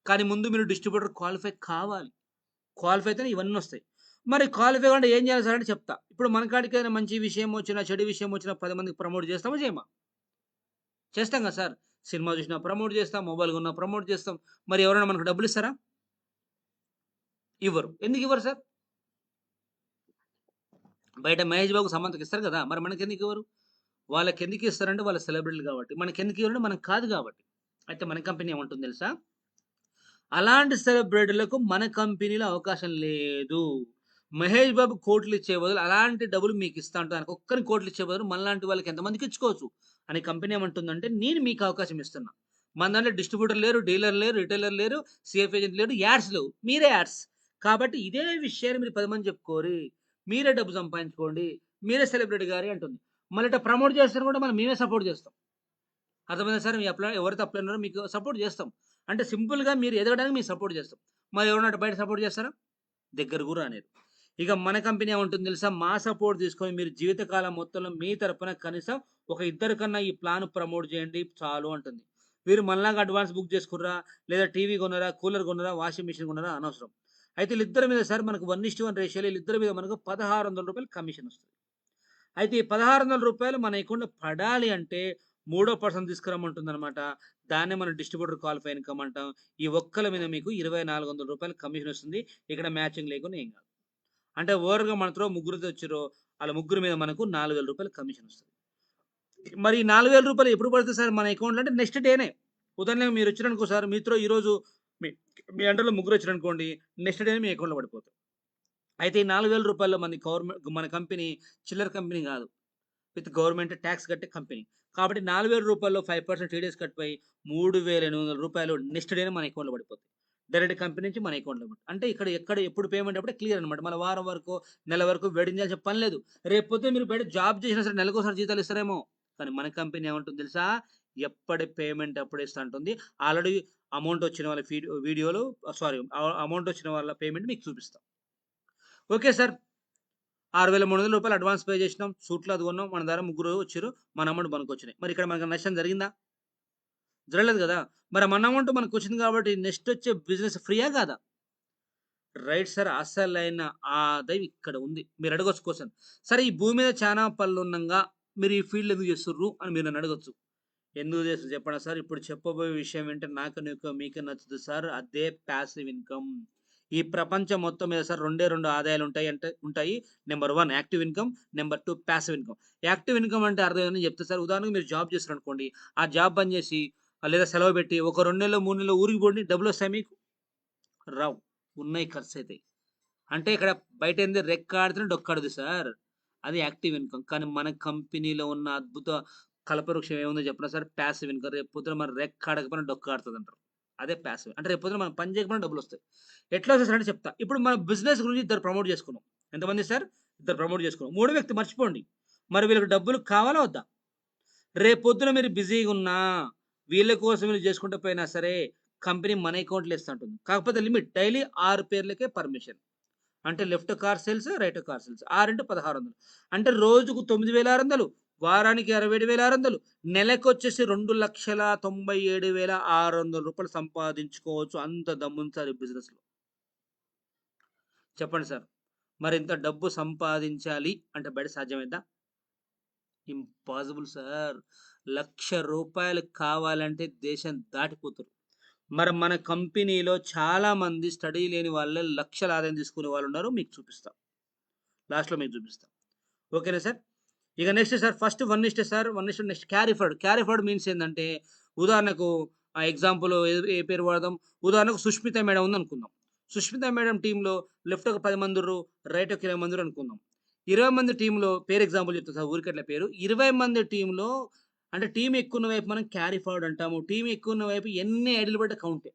కానీ ముందు మీరు డిస్ట్రిబ్యూటర్ క్వాలిఫై కావాలి. క్వాలిఫై అయితేనే ఇవన్నొస్తాయి. మరి క్వాలిఫై కావాలంటే ఏం చేయాలి సార్ అంటే చెప్తా. ఇప్పుడు మన కాడికి ఏదైనా మంచి విషయం వచ్చినా, చెడు విషయం వచ్చినా 10 మందికి ప్రమోట్ చేస్తామా? చేయమా? చేస్తాం కదా సార్. సినిమా చూసినా ప్రమోట్ చేస్తాం. మొబైల్ కొన్నా ప్రమోట్ చేస్తాం. మరి ఎవరైనా మనకు డబ్బులిస్తారా? ఇవ్వరు. ఎందుకివ్వరు సార్? బయట 'మహేష్ బాబు' సమంతకి ఇస్తారు కదా! మరి మనకెందుకివ్వరు? వాళ్ళకెందుకు ఇస్తారంటే వాళ్ళ సెలబ్రిటీలు కాబట్టి. మనకెందుకు ఇవ్వరంటే మనం కాదు కాబట్టి. అయితే మన కంపెనీ ఏమంటుంది తెలుసా? అలాంటి సెలబ్రిటీలకు మన కంపెనీలో అవకాశం లేదు. 'మహేష్ బాబు' కోట్లిచ్చే బదులు అలాంటి డబ్బులు మీకిస్తా ఉంటాను. ఆయనకొక్కనికి కోట్లిచ్చే బదులు మనలాంటి వాళ్ళకి ఎంతమందికి ఇచ్చుకోవచ్చు. అని కంపెనీ ఏమంటుందంటే నేను మీకు అవకాశం ఇస్తున్నా. మన దాంట్లో డిస్ట్రిబ్యూటర్ లేరు, డీలర్ లేరు, రిటైలర్ లేరు, సీఎఫ్ ఏజెంట్ లేరు, యాడ్స్ లేవు. మీరే యాడ్స్. కాబట్టి ఇదే విషయాన్ని మీరు 10 మందికి చెప్పుకోరి. మీరే డబ్బు సంపాదించుకోండి. మీరే సెలబ్రిటీ గారి అంటుంది. మళ్ళీ ఇట్లా ప్రమోట్ చేస్తే కూడా మళ్ళీ మేమే సపోర్ట్ చేస్తాం. అర్థమైందా సార్? మీ ఎవరైతే అప్లై ఉన్నారో మీకు సపోర్ట్ చేస్తాం. అంటే సింపుల్‌గా మీరు ఎదగడానికి మేము సపోర్ట్ చేస్తాం. మరి ఎవరైనా అటు బయట సపోర్ట్ చేస్తారా? దగ్గర కూడా రానియరు. ఇక మన కంపెనీ ఏమంటుంది తెలుసా? మా సపోర్ట్ తీసుకొని మీరు జీవితకాలం మొత్తంలో మీ తరపున కనీసం ఒక ఇద్దరి కన్నా ఈ ప్లాన్ ప్రమోట్ చేయండి చాలు అంటుంది. మీరు మనలాగా అడ్వాన్స్ బుక్ చేసుకుర్రా? లేదా టీవీ కొన్నారా? కూలర్ కొన్నారా? వాషింగ్ మెషిన్ కొన్నారా? అనవసరం. అయితే ఈళ్ళిద్దరి మీద సార్ మనకు 1:1 రేషియోలో ఈళ్ళిద్దరి మీద మనకు రూ. 1,600 కమిషన్ వస్తది. అయితే ఈ రూ. 1,600 మన అకౌంట్‌లో పడాలి అంటే మూడో పర్సన్ తీసుకురమ్మంటుందనమాట. దాన్నే మనం డిస్ట్రిబ్యూటర్ క్వాలిఫై ఇన్‌కమ్ అంటాం. ఈ ఒక్కల మీద మీకు రూ. 2,400 కమిషన్ వస్తుంది. ఇక్కడ మ్యాచింగ్ లేకుండా ఏం కాదు. అంటే ఓవర్‌గా మన త్రో ముగ్గురు తెచ్చిర్రో, ఆళ్ళ ముగ్గురు మీద మనకు రూ. 4,000 కమిషన్ వస్తది. మరి ఈ రూ. 4,000 ఎప్పుడు పడతాయి సార్ మన అకౌంట్‌లో అంటే నెక్స్ట్ డేనే. ఉదాహరణకు మీరొచ్చిరనుకో సార్, మీ త్రో ఈరోజు మీ మీ అండర్‌లో ముగ్గురొచ్చిరనుకోండి, నెక్స్ట్ డేనే మీ అకౌంట్‌లో పడిపోతాయి. అయితే ఈ రూ. 4,000 మన కంపెనీ చిల్లర కంపెనీ గాదు. విత్ గవర్నమెంట్ టాక్స్ కట్టే కంపెనీ. కాబట్టి రూ. 4,000లో 5% టీడీఎస్ కట్టిపోయి రూ. 3,800 నెక్స్ట్ డేనే మన అకౌంట్‌లో పడిపోతాయి. డైరెక్ట్ కంపెనీ నుంచి మన అకౌంట్‌లో పడతాయి. అంటే ఇక్కడ ఎక్కడ ఎప్పుడు పేమెంట్ అప్పుడే క్లియర్ అనమాట. మళ్ళా వారం వరకో, నెల వరకు వెయిటింగ్ చేయాల్సిన పని లేదు. రేపు పొద్దున మీరు బయట జాబ్ చేసినా సరే నెలకోసారి జీతాలు ఇస్తారేమో. కానీ మన కంపెనీ ఏమంటుంది తెలుసా? ఎప్పటి పేమెంట్ అప్పుడే ఇస్తా అంటుంది. ఆల్రెడీ అమౌంట్ వచ్చిన వాళ్ళ వీడియోలు సారీ అమౌంట్ వచ్చిన వాళ్ళ పేమెంట్ మీకు చూపిస్తాం. Okay sir. రూ. 6,300 అడ్వాన్స్ పే చేసినాం. సూట్లు అది కొన్నాం. మన దగ్గర ముగ్గురు వచ్చిర్రు. మన అమౌంట్ మనకొచ్చినాయి. మరి ఇక్కడ మనకు నష్టం జరిగిందా? జరగలేదు గదా! మరి మన అమౌంట్ మనకొచ్చింది కాబట్టి నెక్స్ట్ వచ్చే బిజినెస్ ఫ్రీయా కాదా? Right sir. అసలైన ఆదాయం ఇక్కడ ఉంది. మీరు అడగొచ్చు క్వెషన్. సరే ఈ భూమి మీద చానా పనులున్నంగా మీరు ఈ ఫీల్డ్ ఎందుకు చేస్తుర్రు అని మీరు నన్ను అడగొచ్చు. ఎందుకు చేస్తుర్రు చెప్పనా సార్? ఇప్పుడు చెప్పబోయే విషయం ఏంటే నాకు నీకు మీకే నచ్చుతది సార్. అదే పాసివ్ ఇన్‌కమ్. ఈ ప్రపంచం మొత్తం మీద సార్ 2 ఆదాయాలుంటాయి అంటే ఉంటాయి. Number 1 active income. Number 2 passive income. Active income అంటే అర్థం ఏందని చెప్తా సార్. ఉదాహరణకు మీరు జాబ్ చేస్తున్నారనుకోండి. ఆ జాబ్ బంద్ చేసి లేదా సెలవు పెట్టి ఒక 2 నెల్లో, 3 నెల్లో ఊరికి పోండి డబ్బులొస్తాయా మీకు? రావు. ఉన్నాయి ఖర్చయితాయి. అంటే ఇక్కడ బయటేంది రెక్కాడితేనే డొక్కాడదు సార్. అది యాక్టివ్ ఇన్‌కమ్. కానీ మన కంపెనీలో ఉన్న అద్భుత కల్పవృక్షం ఏముందో చెప్పనా సార్? Passive income. రేపు పొద్దున మనం రెక్కాడకపోయినా డొక్కాడుతదంటారు. అదే పాసివ్. అంటే రేపు పొద్దున మనం పని చేయకపోయినా డబ్బులొస్తాయి. ఎట్లా వస్తాయి సార్ అంటే చెప్తా. ఇప్పుడు మన బిజినెస్ గురించి ఇద్దరు ప్రమోట్ చేసుకున్నాం. ఎంతమంది సార్? ఇద్దరు ప్రమోట్ చేసుకున్నాం. మూడో వ్యక్తి మర్చిపోండి. మరి వీళ్ళకి డబ్బులు కావాలా వద్దా? రేపొద్దున మీరు బిజీగున్నా, వీళ్ళ కోసం వీళ్ళు చేసుకుంటూ పోయినా సరే, కంపెనీ మన అకౌంట్‌లో ఇస్తంటుంది. కాకపోతే లిమిట్ డైలీ 6 పేర్లకే పర్మిషన్. అంటే left car sales, right car sales. 6 into 1600 అంటే రోజుకు 9,600, వారానికి 67,600, నెలకొచ్చేసి రూ. 2,97,600 సంపాదించుకోవచ్చు. అంత దమ్ముంది సార్ ఈ బిజినెస్‌లో. చెప్పండి సార్. మరింత డబ్బు సంపాదించాలి అంటే బయట సాధ్యమైద్దా? Impossible sir. రూ. 1,00,000 కావాలంటే దేశం దాటిపోతుర్రు. మరి మన కంపెనీలో చాలా మంది స్టడీ లేని వాళ్ళే లక్షల ఆదాయం తీసుకునే వాళ్ళు ఉన్నారు. మీకు చూపిస్తా. లాస్ట్‌లో మీకు చూపిస్తా. ఓకేనా సార్? ఇక next sir first 1 sir 1 next carry forward. Carry forward means ఏందంటే ఉదాహరణకు ఎగ్జాంపుల్ ఏ పేరు వాడదాం? ఉదాహరణకు సుష్మిత మేడం ఉందనుకుందాం. సుష్మిత మేడం టీమ్‌లో లెఫ్ట్ ఒక 10 మందుర్రు, రైట్ ఒక 20 మందుర్రు అనుకుందాం. 20 మంది టీమ్‌లో పేరు ఎగ్జాంపుల్ చెప్తా సార్ ఊరికే అట్లా పేరు. 20 మంది టీమ్‌లో అంటే టీమ్ ఎక్కువున్న వైపు మనం క్యారీ ఫార్వర్డ్ అంటాము. టీమ్ ఎక్కువున్న వైపు ఎన్ని ఐడీలు పడ్డా కౌంటే.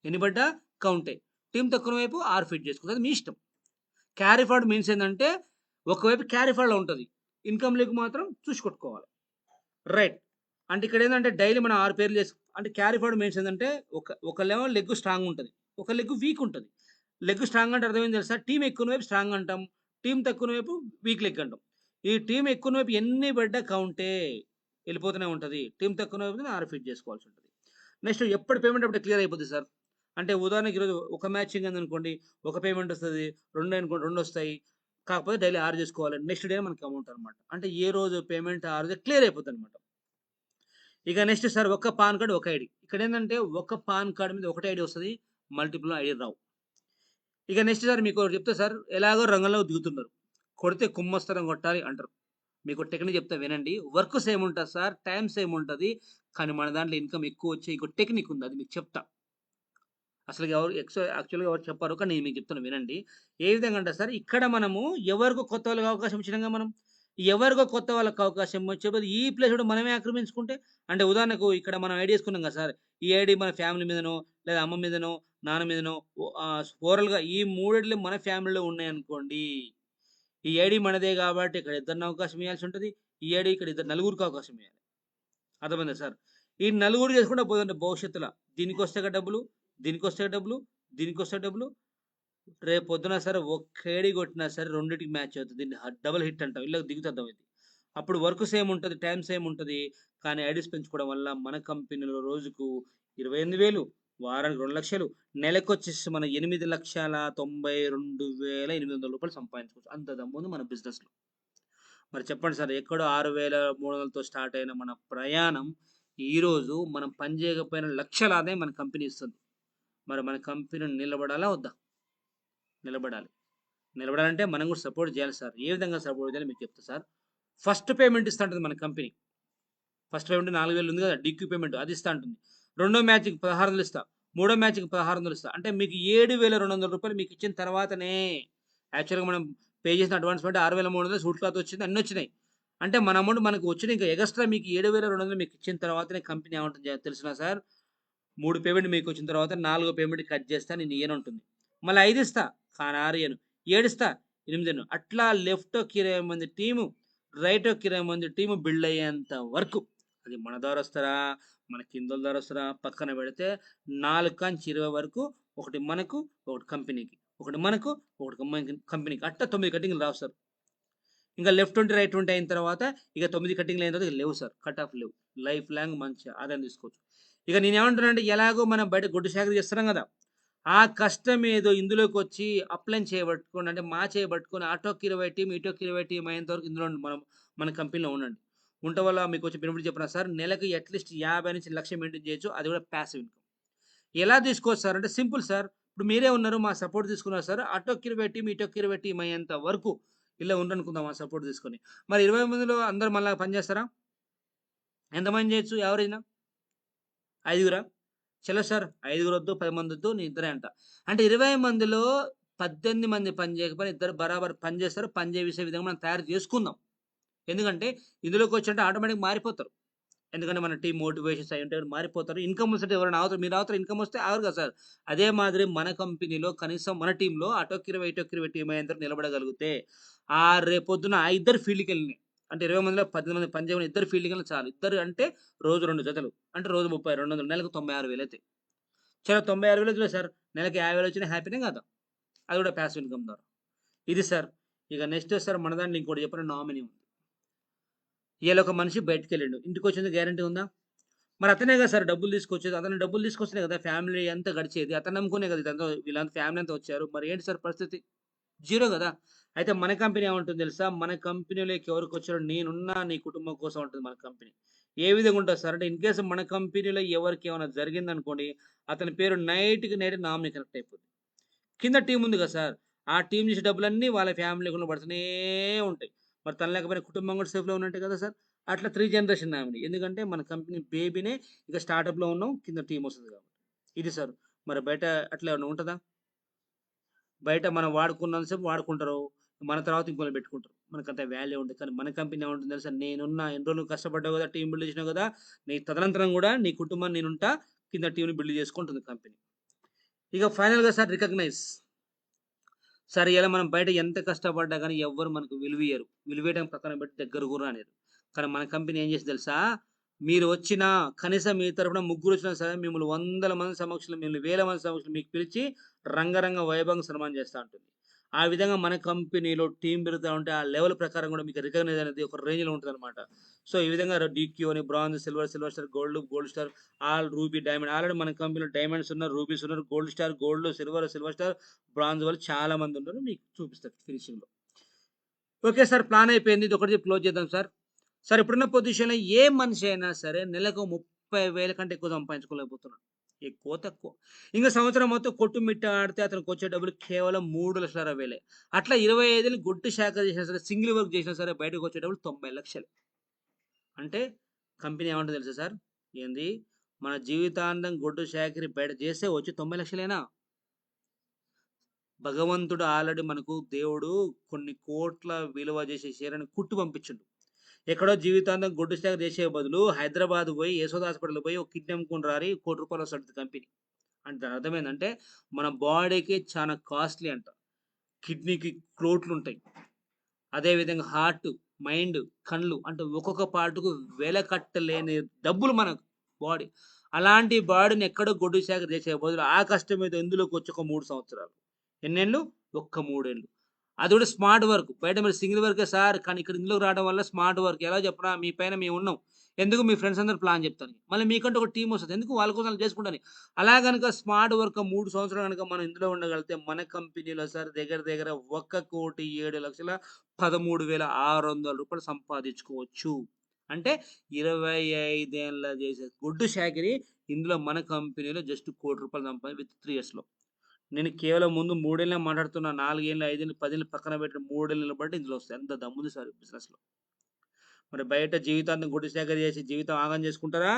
ఎన్ని పడ్డా కౌంటే. టీమ్ తక్కువ వైపు 6 ఫిట్ చేసుకోవచ్చు. అది మీ ఇష్టం. క్యారీ ఫార్వర్డ్ మీన్స్ ఏందంటే ఒకవైపు క్యారీ ఫార్వర్డ్‌లో ఉంటది. ఇన్‌కమ్ లెగ్ మాత్రం చూసి కొట్టుకోవాలి. రైట్. అంటే ఇక్కడేందంటే డైలీ మనం 6 పేర్లు అంటే క్యారీ ఫార్వర్డ్ మీన్స్ ఏందంటే ఒకళ్ళేమో లెగ్ స్ట్రాంగ్ ఉంటది. ఒక లెగ్ వీక్ ఉంటది. లెగ్ స్ట్రాంగ్ అంటే అర్థం ఏంది తెలుసా? టీమ్ ఎక్కువ వైపు స్ట్రాంగ్ అంటాం. టీమ్ తక్కువ వైపు వీక్ లెగ్ అంటాం. ఈ టీమ్ ఎక్కువ వైపు ఎన్ని పడ్డా కౌంటే. ఎళ్ళిపోతూనే ఉంటది. టీమ్ తక్కువ వైపు 6 ఫిట్ చేసుకోవాల్సి ఉంటది. నెక్స్ట్ ఎప్పుడు పేమెంట్ అప్పుడే క్లియర్ అయిపోద్ది సార్. అంటే ఉదాహరణకి ఈరోజు ఒక మ్యాచింగ్ అయిందనుకోండి. ఒక పేమెంట్ వస్తది. 2 అనుకోండి 2 వస్తాయి. కాకపోతే డైలీ 6 చేసుకోవాలి. నెక్స్ట్ డే మనకి అమౌంట్ అన్నమాట. అంటే ఏ రోజు పేమెంట్ ఆ రోజే క్లియర్ అయిపోద్దన్నమాట. ఇక నెక్స్ట్ సార్ ఒక్క పాన్ కార్డ్, ఒక ఐడీ. ఇక్కడేందంటే ఒక పాన్ కార్డ్ మీద ఒకటే ఐడీ వస్తది. మల్టిపుల్ ఐడీ రావు. ఇక నెక్స్ట్ సార్ మీకోటి చెప్తా సార్. ఎలాగో రంగంలోకి దిగుతున్నారు. కొడితే కుమ్మస్తరం కొట్టాలి అంటారు. మీకో టెక్నిక్ చెప్తా వినండి. వర్క్ సేమ్ ఉంటది సార్. టైమ్ సేమ్ ఉంటది. కానీ మన దాంట్లో ఇన్‌కమ్ ఎక్కువొచ్చే ఇంకో టెక్నిక్ ఉంది. అది మీకు చెప్తా. అసలు ఎవరు యాక్చువల్‌గా ఎవరు చెప్పరు. కానీ నేను మీకు చెప్తున్నా వినండి. ఏ విధంగా అంటే సార్ ఇక్కడ మనము ఎవరికో కొత్త వాళ్ళకి అవకాశం ఇచ్చినంగా మనం. ఎవరికో కొత్త వాళ్ళకి అవకాశం వచ్చేబదులు ఈ ప్లేస్ కూడా మనమే ఆక్రమించుకుంటే అంటే ఉదాహరణకు ఇక్కడ మనం ఐడీ యేసుకున్నాం కదా సార్. ఈ ఐడీ మన ఫ్యామిలీ మీదనో, లేదా అమ్మ మీదనో, నాన్న మీదనో ఓవరాల్‌గా ఈ మూడిట్లు మన ఫ్యామిలీలో ఉన్నాయనుకోండి. ఈ ఐడీ మనదే కాబట్టి ఇక్కడ ఇద్దరిని అవకాశం ఇయ్యాల్సి ఉంటది. ఈ ఐడీ ఇక్కడ ఇద్దరు నలుగురికి అవకాశం ఇయ్యాలి. అర్థమైందా సార్? ఈ నలుగురు చేసుకుంటా పోతుంటే భవిష్యత్తుల దీనికొస్తాయిగా డబ్బులు, దీనికొస్తాయి డబ్బులు, దీనికొస్తాయి డబ్బులు. రేపొద్దున సరే ఒక్క ఏడి కొట్టినా సరే రెండిటికి మ్యాచ్ అవుతది. దీన్ని డబుల్ హిట్ అంటాం. ఇళ్ళకి దిగుతద్దాం ఇది. అప్పుడు వర్క్ సేమ్ ఉంటది. టైమ్ సేమ్ ఉంటది. కానీ ఐడీస్ పెంచుకోవడం వల్ల మన కంపెనీలో రోజుకు 28,000 వారానికి 2,00,000 నెలకొచ్చేసి మన రూ. 8,92,800 సంపాదించుకోవచ్చు. అంత దమ్ముంది మన బిజినెస్‌లో. మరి చెప్పండి సార్ ఎక్కడో 6,300తో స్టార్ట్ అయిన మన ప్రయాణం ఈరోజు మనం పని చేయకపోయినా లక్షల ఆదాయం మన కంపెనీ ఇస్తుంది. మరి మన కంపెనీ నిలబడాలా వద్దా? నిలబడాలి. నిలబడాలంటే మనం కూడా సపోర్ట్ చేయాలి సార్. ఏ విధంగా సపోర్ట్ చేయాలో మీకు చెప్తా సార్. ఫస్ట్ పేమెంట్ ఇస్తా ఉంటది మన కంపెనీ. ఫస్ట్ పేమెంట్ 4,000 ఉంది కదా! డిక్యూ పేమెంట్ అది ఇస్తా ఉంటుంది. రెండో మ్యాచ్‌కి 1600 ఇస్తా. మూడో మ్యాచ్‌కి 1600 ఇస్తా. అంటే మీకు రూ. 7,200 మీకు ఇచ్చిన తర్వాతనే యాక్చువల్‌గా మనం పే చేసిన అడ్వాన్స్ పేమెంట్ 6,300 సూట్ క్లాత్ వచ్చింది. అన్నీ వచ్చినాయి. అంటే మన అమౌంట్ మనకు వచ్చిన ఇంకా ఎగస్ట్రా మీకు 7,200 మీకు ఇచ్చిన తర్వాతనే కంపెనీ ఏమంటుంది తెలుసునా సార్? 3 పేమెంట్ మీకొచ్చిన తర్వాత 4 పేమెంట్ కట్ చేస్తా నేను ఇయ్యనంటుంది. మళ్ళీ 5 ఇస్తా. కానీ 6 ఇయ్యను. 7 ఇస్తా. 8 ఇయ్యను. అట్లా లెఫ్ట్‌కి 20 మంది టీము, రైట్‌కి 20 మంది టీము బిల్డ్ అయ్యేంత వరకు అది మన ద్వారా వస్తారా? మన కిందోళ్ళ ద్వారా వస్తారా? పక్కన పెడితే 4 కాంచి 20 వరకు ఒకటి మనకు, ఒకటి కంపెనీకి. ఒకటి మనకు, ఒకటి కంపెనీకి. అట్లా 9 కటింగ్‌లు రావు సార్. ఇంకా లెఫ్ట్ 20, రైట్ 20 అయిన తర్వాత ఇక 9 కటింగ్‌లు అయిన తర్వాత ఇక లేవు సార్. కట్ ఆఫ్ లేవు. లైఫ్ లాంగ్ మంచి ఆదాయం తీసుకోవచ్చు. ఇక నేనేమంటున్నానంటే ఎలాగో మనం బయట గొడ్డు చాకిరీ చేస్తున్నాం గదా! ఆ కష్టం ఏదో ఇందులోకొచ్చి అప్లైన్ చేయబట్టుకొని అంటే మా చేయబట్టుకొని అటోకి 20 టీమ్, ఇటోకి 20 టీమ్ అయ్యేంత వరకు ఇందులో మనం మన కంపెనీలో ఉండండి. ఉండటం వల్ల మీకొచ్చే బెనిఫిట్ చెప్పనా సార్? నెలకి అట్‌లీస్ట్ 50-1,00,000 మెయింటైన్ చేయొచ్చు. అది కూడా పాసివ్ ఇన్‌కమ్. ఎలా తీసుకోవచ్చు సార్ అంటే సింపుల్ సార్. ఇప్పుడు మీరే ఉన్నారు. మా సపోర్ట్ తీసుకున్నారు సార్. అటోకి 20 టీమ్, ఇటోకి 20 టీమ్ అయ్యేంత వరకు ఇలా ఉండనుకుందాం ఆ సపోర్ట్ తీసుకొని. మరి 20 మందిలో అందరూ మళ్ళా పని చేస్తారా? ఎంతమంది చేయొచ్చు యావరేజ్‌న? ఐదుగురా? చలో సార్ ఐదుగురొద్దు, 10 మందొద్దు. నేను ఇద్దరే అంట. అంటే 20 మందిలో 18 మంది పని చేయకపోయినా ఇద్దరు బరాబర్ పని చేస్తారు. పని చేసే విధంగా మనం తయారు చేసుకుందాం. ఎందుకంటే ఇందులోకొచ్చారంటే ఆటోమేటిక్‌గా మారిపోతారు. ఎందుకంటే మన టీమ్ మోటివేషన్స్ అయి ఉంటాయి. మారిపోతారు. ఇన్‌కమ్ వస్తుంటే ఎవరైనా ఆగుతారు. మీరు ఆగుతారు ఇన్‌కమ్ వస్తే ఆగరు కదా సార్. అదే మాదిరి మన కంపెనీలో కనీసం మన టీమ్‌లో అటోకి 20, ఇటోకి 20 టీమ్ అయ్యేంత వరకు నిలబడగలిగితే రేపొద్దున ఆ ఇద్దరు ఫీల్డ్‌కెళ్ళినాయి. అంటే 20 మందిలో 18 మంది పని చేయమని ఇద్దరు ఫీల్డ్‌కెళ్ళినా చాలు. ఇద్దరు అంటే రోజు 2 జతలు. అంటే రోజు 30, 200 నెలకు 96,000 అయితాయి. చలో 96,000 వచ్చినాయి సార్. నెలకి 50,000 వచ్చినా హ్యాపీనే కాదా? అది కూడా పాసివ్ ఇన్‌కమ్ ద్వారా. ఇది సార్. ఇక నెక్స్ట్ సార్ మన దాంట్లో ఇంకోటి చెప్పనా నామినీ ఉంది. ఇయాల ఒక మనిషి బయటికెళ్ళిండు. ఇంటికొచ్చేందుకు గ్యారంటీ ఉందా? మరి అతనే కదా సార్ డబ్బులు తీసుకొచ్చేది. అతను డబ్బులు తీసుకొస్తేనే కదా ఫ్యామిలీ అంతా గడిచేది. అతన్ని నమ్ముకునే కదా ఇదంతా వీళ్ళంతా ఫ్యామిలీ అంతా వచ్చారు. మరి ఏంటి సార్ పరిస్థితి? జీరో గదా! అయితే మన కంపెనీ ఏమంటుంది తెలుసా? మన కంపెనీలోకి ఎవరికొచ్చారో నేనున్నా నీ కుటుంబం కోసం అంటుంది మన కంపెనీ. ఏ విధంగా ఉంటది సార్ అంటే, ఇన్‌కేస్ మన కంపెనీలో ఎవరికేమైనా జరిగిందనుకోండి, అతని పేరు నైట్‌కి నైట్ నామినీ కనెక్ట్ అయిపోద్ది. కింద టీమ్ ఉంది కదా సార్! ఆ టీమ్ చేసే డబ్బులన్నీ వాళ్ళ ఫ్యామిలీ అకౌంట్‌లో పడుతూనే ఉంటాయి. మరి తను లేకపోయినా కుటుంబం కూడా సేఫ్‌లో ఉన్నట్టే కదా సార్! అట్లా 3 జనరేషన్ నామినీ. ఎందుకంటే మన కంపెనీ బేబీనే ఇక స్టార్టప్‌లో ఉన్నాం. కింద టీమ్ వస్తది కాబట్టి. ఇది సార్. మరి బయట అట్లా ఏమన్నా ఉంటదా? బయట మనం వాడుకున్నంత సేపు వాడుకుంటారు. మన తర్వాత ఇంకోళ్ళని పెట్టుకుంటారు. మనకంత వాల్యూ ఉండదు. కానీ మన కంపెనీ ఏముంటుంది తెలుసా? నేనున్నా ఎన్ని రోజులు కష్టపడ్డావు కదా! టీమ్ బిల్డ్ చేసినావు కదా! నీ తదనంతరం కూడా నీ కుటుంబాన్ని నేనుంటా. కింద టీమ్‌ని బిల్డ్ చేసుకుంటుంది కంపెనీ. ఇక ఫైనల్‌గా సార్ రికగ్నైజ్. సార్ ఇయాల మనం బయట ఎంత కష్టపడ్డా గాని ఎవ్వరు మనకు విలువియ్యరు. విలువియడం పక్కన పెట్టి దగ్గర కూడా రానియరు. కానీ మన కంపెనీ ఏం చేసిద్ది తెలుసా? మీరు వచ్చినా కనీసం మీ తరపున ముగ్గురొచ్చినా సరే మిమ్మల్ని వందల మంది సమక్షంలో మిమ్మల్ని వేల మంది సమక్షంలో మీకు పిలిచి రంగరంగ వైభవంగా సన్మానం చేస్తా ఉంటుంది. ఆ విధంగా మన కంపెనీలో టీమ్ పెరుగుతా ఉంటే ఆ లెవెల్ ప్రకారం కూడా మీకు రికగ్నైజ్ అనేది ఒక రేంజ్‌లో ఉంటదనమాట. సో, ఈ విధంగా డీక్యూ అని bronze, silver, silver star, gold, gold star, all ruby, diamond already మన కంపెనీలో డైమండ్స్ ఉన్నారు, రూబీస్ ఉన్నారు, gold star, gold, silver, silver star, bronze వాళ్ళు చాలా మంది ఉన్నారు. మీకు చూపిస్తారు ఫినిషింగ్‌లో. Okay sir. ప్లాన్ అయిపోయింది. ఇదొకటి చెప్పి క్లోజ్ చేద్దాం సార్. సార్ ఇప్పుడున్న పొజిషన్‌లో ఏ మనిషి అయినా సరే నెలకు 30,000 కంటే ఎక్కువ సంపాదించుకోలేకపోతున్నాడు. ఎక్కువ తక్కువ. ఇంక సంవత్సరం మొత్తం కొట్టుమిట్టాడితే అతనికొచ్చే డబ్బులు కేవలం 3,60,000 అట్లా 25 ఏళ్ళు గొడ్డు చాకరీ చేసినా సరే, సింగిల్ వర్క్ చేసినా సరే బయటకొచ్చే డబ్బులు 90,00,000. అంటే కంపెనీ ఏమంటదో తెలుసా సార్? ఏంది మన జీవితాంతం గొడ్డు చాకిరీ బయట చేస్తే వచ్చి 90,00,000 భగవంతుడు ఆల్రెడీ మనకు దేవుడు కొన్ని కోట్ల విలువ చేసే షేర్‌ని కుట్టి పంపించిండు. ఎక్కడో జీవితాంతం గొడ్డు చాకిరీ చేసే బదులు హైదరాబాద్ పోయి యశోద హాస్పిటల్ పోయి ఒక కిడ్నీ అమ్ముకొని రారి ₹1,00,00,000 వస్తది కంపెనీ. అంటే దాని అర్థం ఏందంటే మన బాడీకి చాలా కాస్ట్‌లీ అంట. కిడ్నీకి కోట్లుంటాయి. అదే విధంగా హార్ట్, మైండ్, కళ్ళు అంటే ఒక్కొక్క పార్ట్‌కు వెలకట్టలేని డబ్బులు మన బాడీ. అలాంటి బాడీని ఎక్కడో గొడ్డు చాకిరీ చేసే బదులు ఆ కష్టం మీద ఇందులోకొచ్చి ఒక 3 సంవత్సరాలు. ఎన్నేళ్ళు? ఒక్క 3 ఏళ్ళు. అది కూడా స్మార్ట్ వర్క్. బయట మీరు సింగిల్ వర్కే సార్. కానీ ఇక్కడ ఇందులోకి రావడం వల్ల స్మార్ట్ వర్క్. ఎలా చెప్పనా? మీ పైన మేమున్నాం. ఎందుకు మీ ఫ్రెండ్స్ అందరూ ప్లాన్ చెప్తానికి. మళ్ళీ మీకంటూ ఒక టీమ్ వస్తది. ఎందుకు వాళ్ళ కోసం ఆళ్ళు చేసుకుంటానికి. అలా గనుక స్మార్ట్ వర్క్ 3 సంవత్సరాలు గనుక మనం ఇందులో ఉండగలిగితే మన కంపెనీలో సార్ దగ్గర దగ్గర 1,07,13,600 సంపాదించుకోవచ్చు. అంటే 25 ఏళ్ల చేసే గుడ్డు చాకిరీ ఇందులో మన కంపెనీలో జస్ట్ ₹1,00,00,000 విత్ 3 ఇయర్స్‌లో. నేను కేవలం ముందు 3 ఏళ్ళే మాట్లాడుతున్నా. 4 ఏళ్ళు, 5 ఏళ్ళు, 10 ఏళ్ళు పక్కన పెట్టిన 3 ఏళ్ళు నిలబడి ఇందులో వస్తాయి. అంత దమ్ముంది సార్ ఈ బిజినెస్‌లో. మరి బయట జీవితాంతం గొడ్డు చాకిరీ చేసి జీవితం ఆగం చేసుకుంటారా?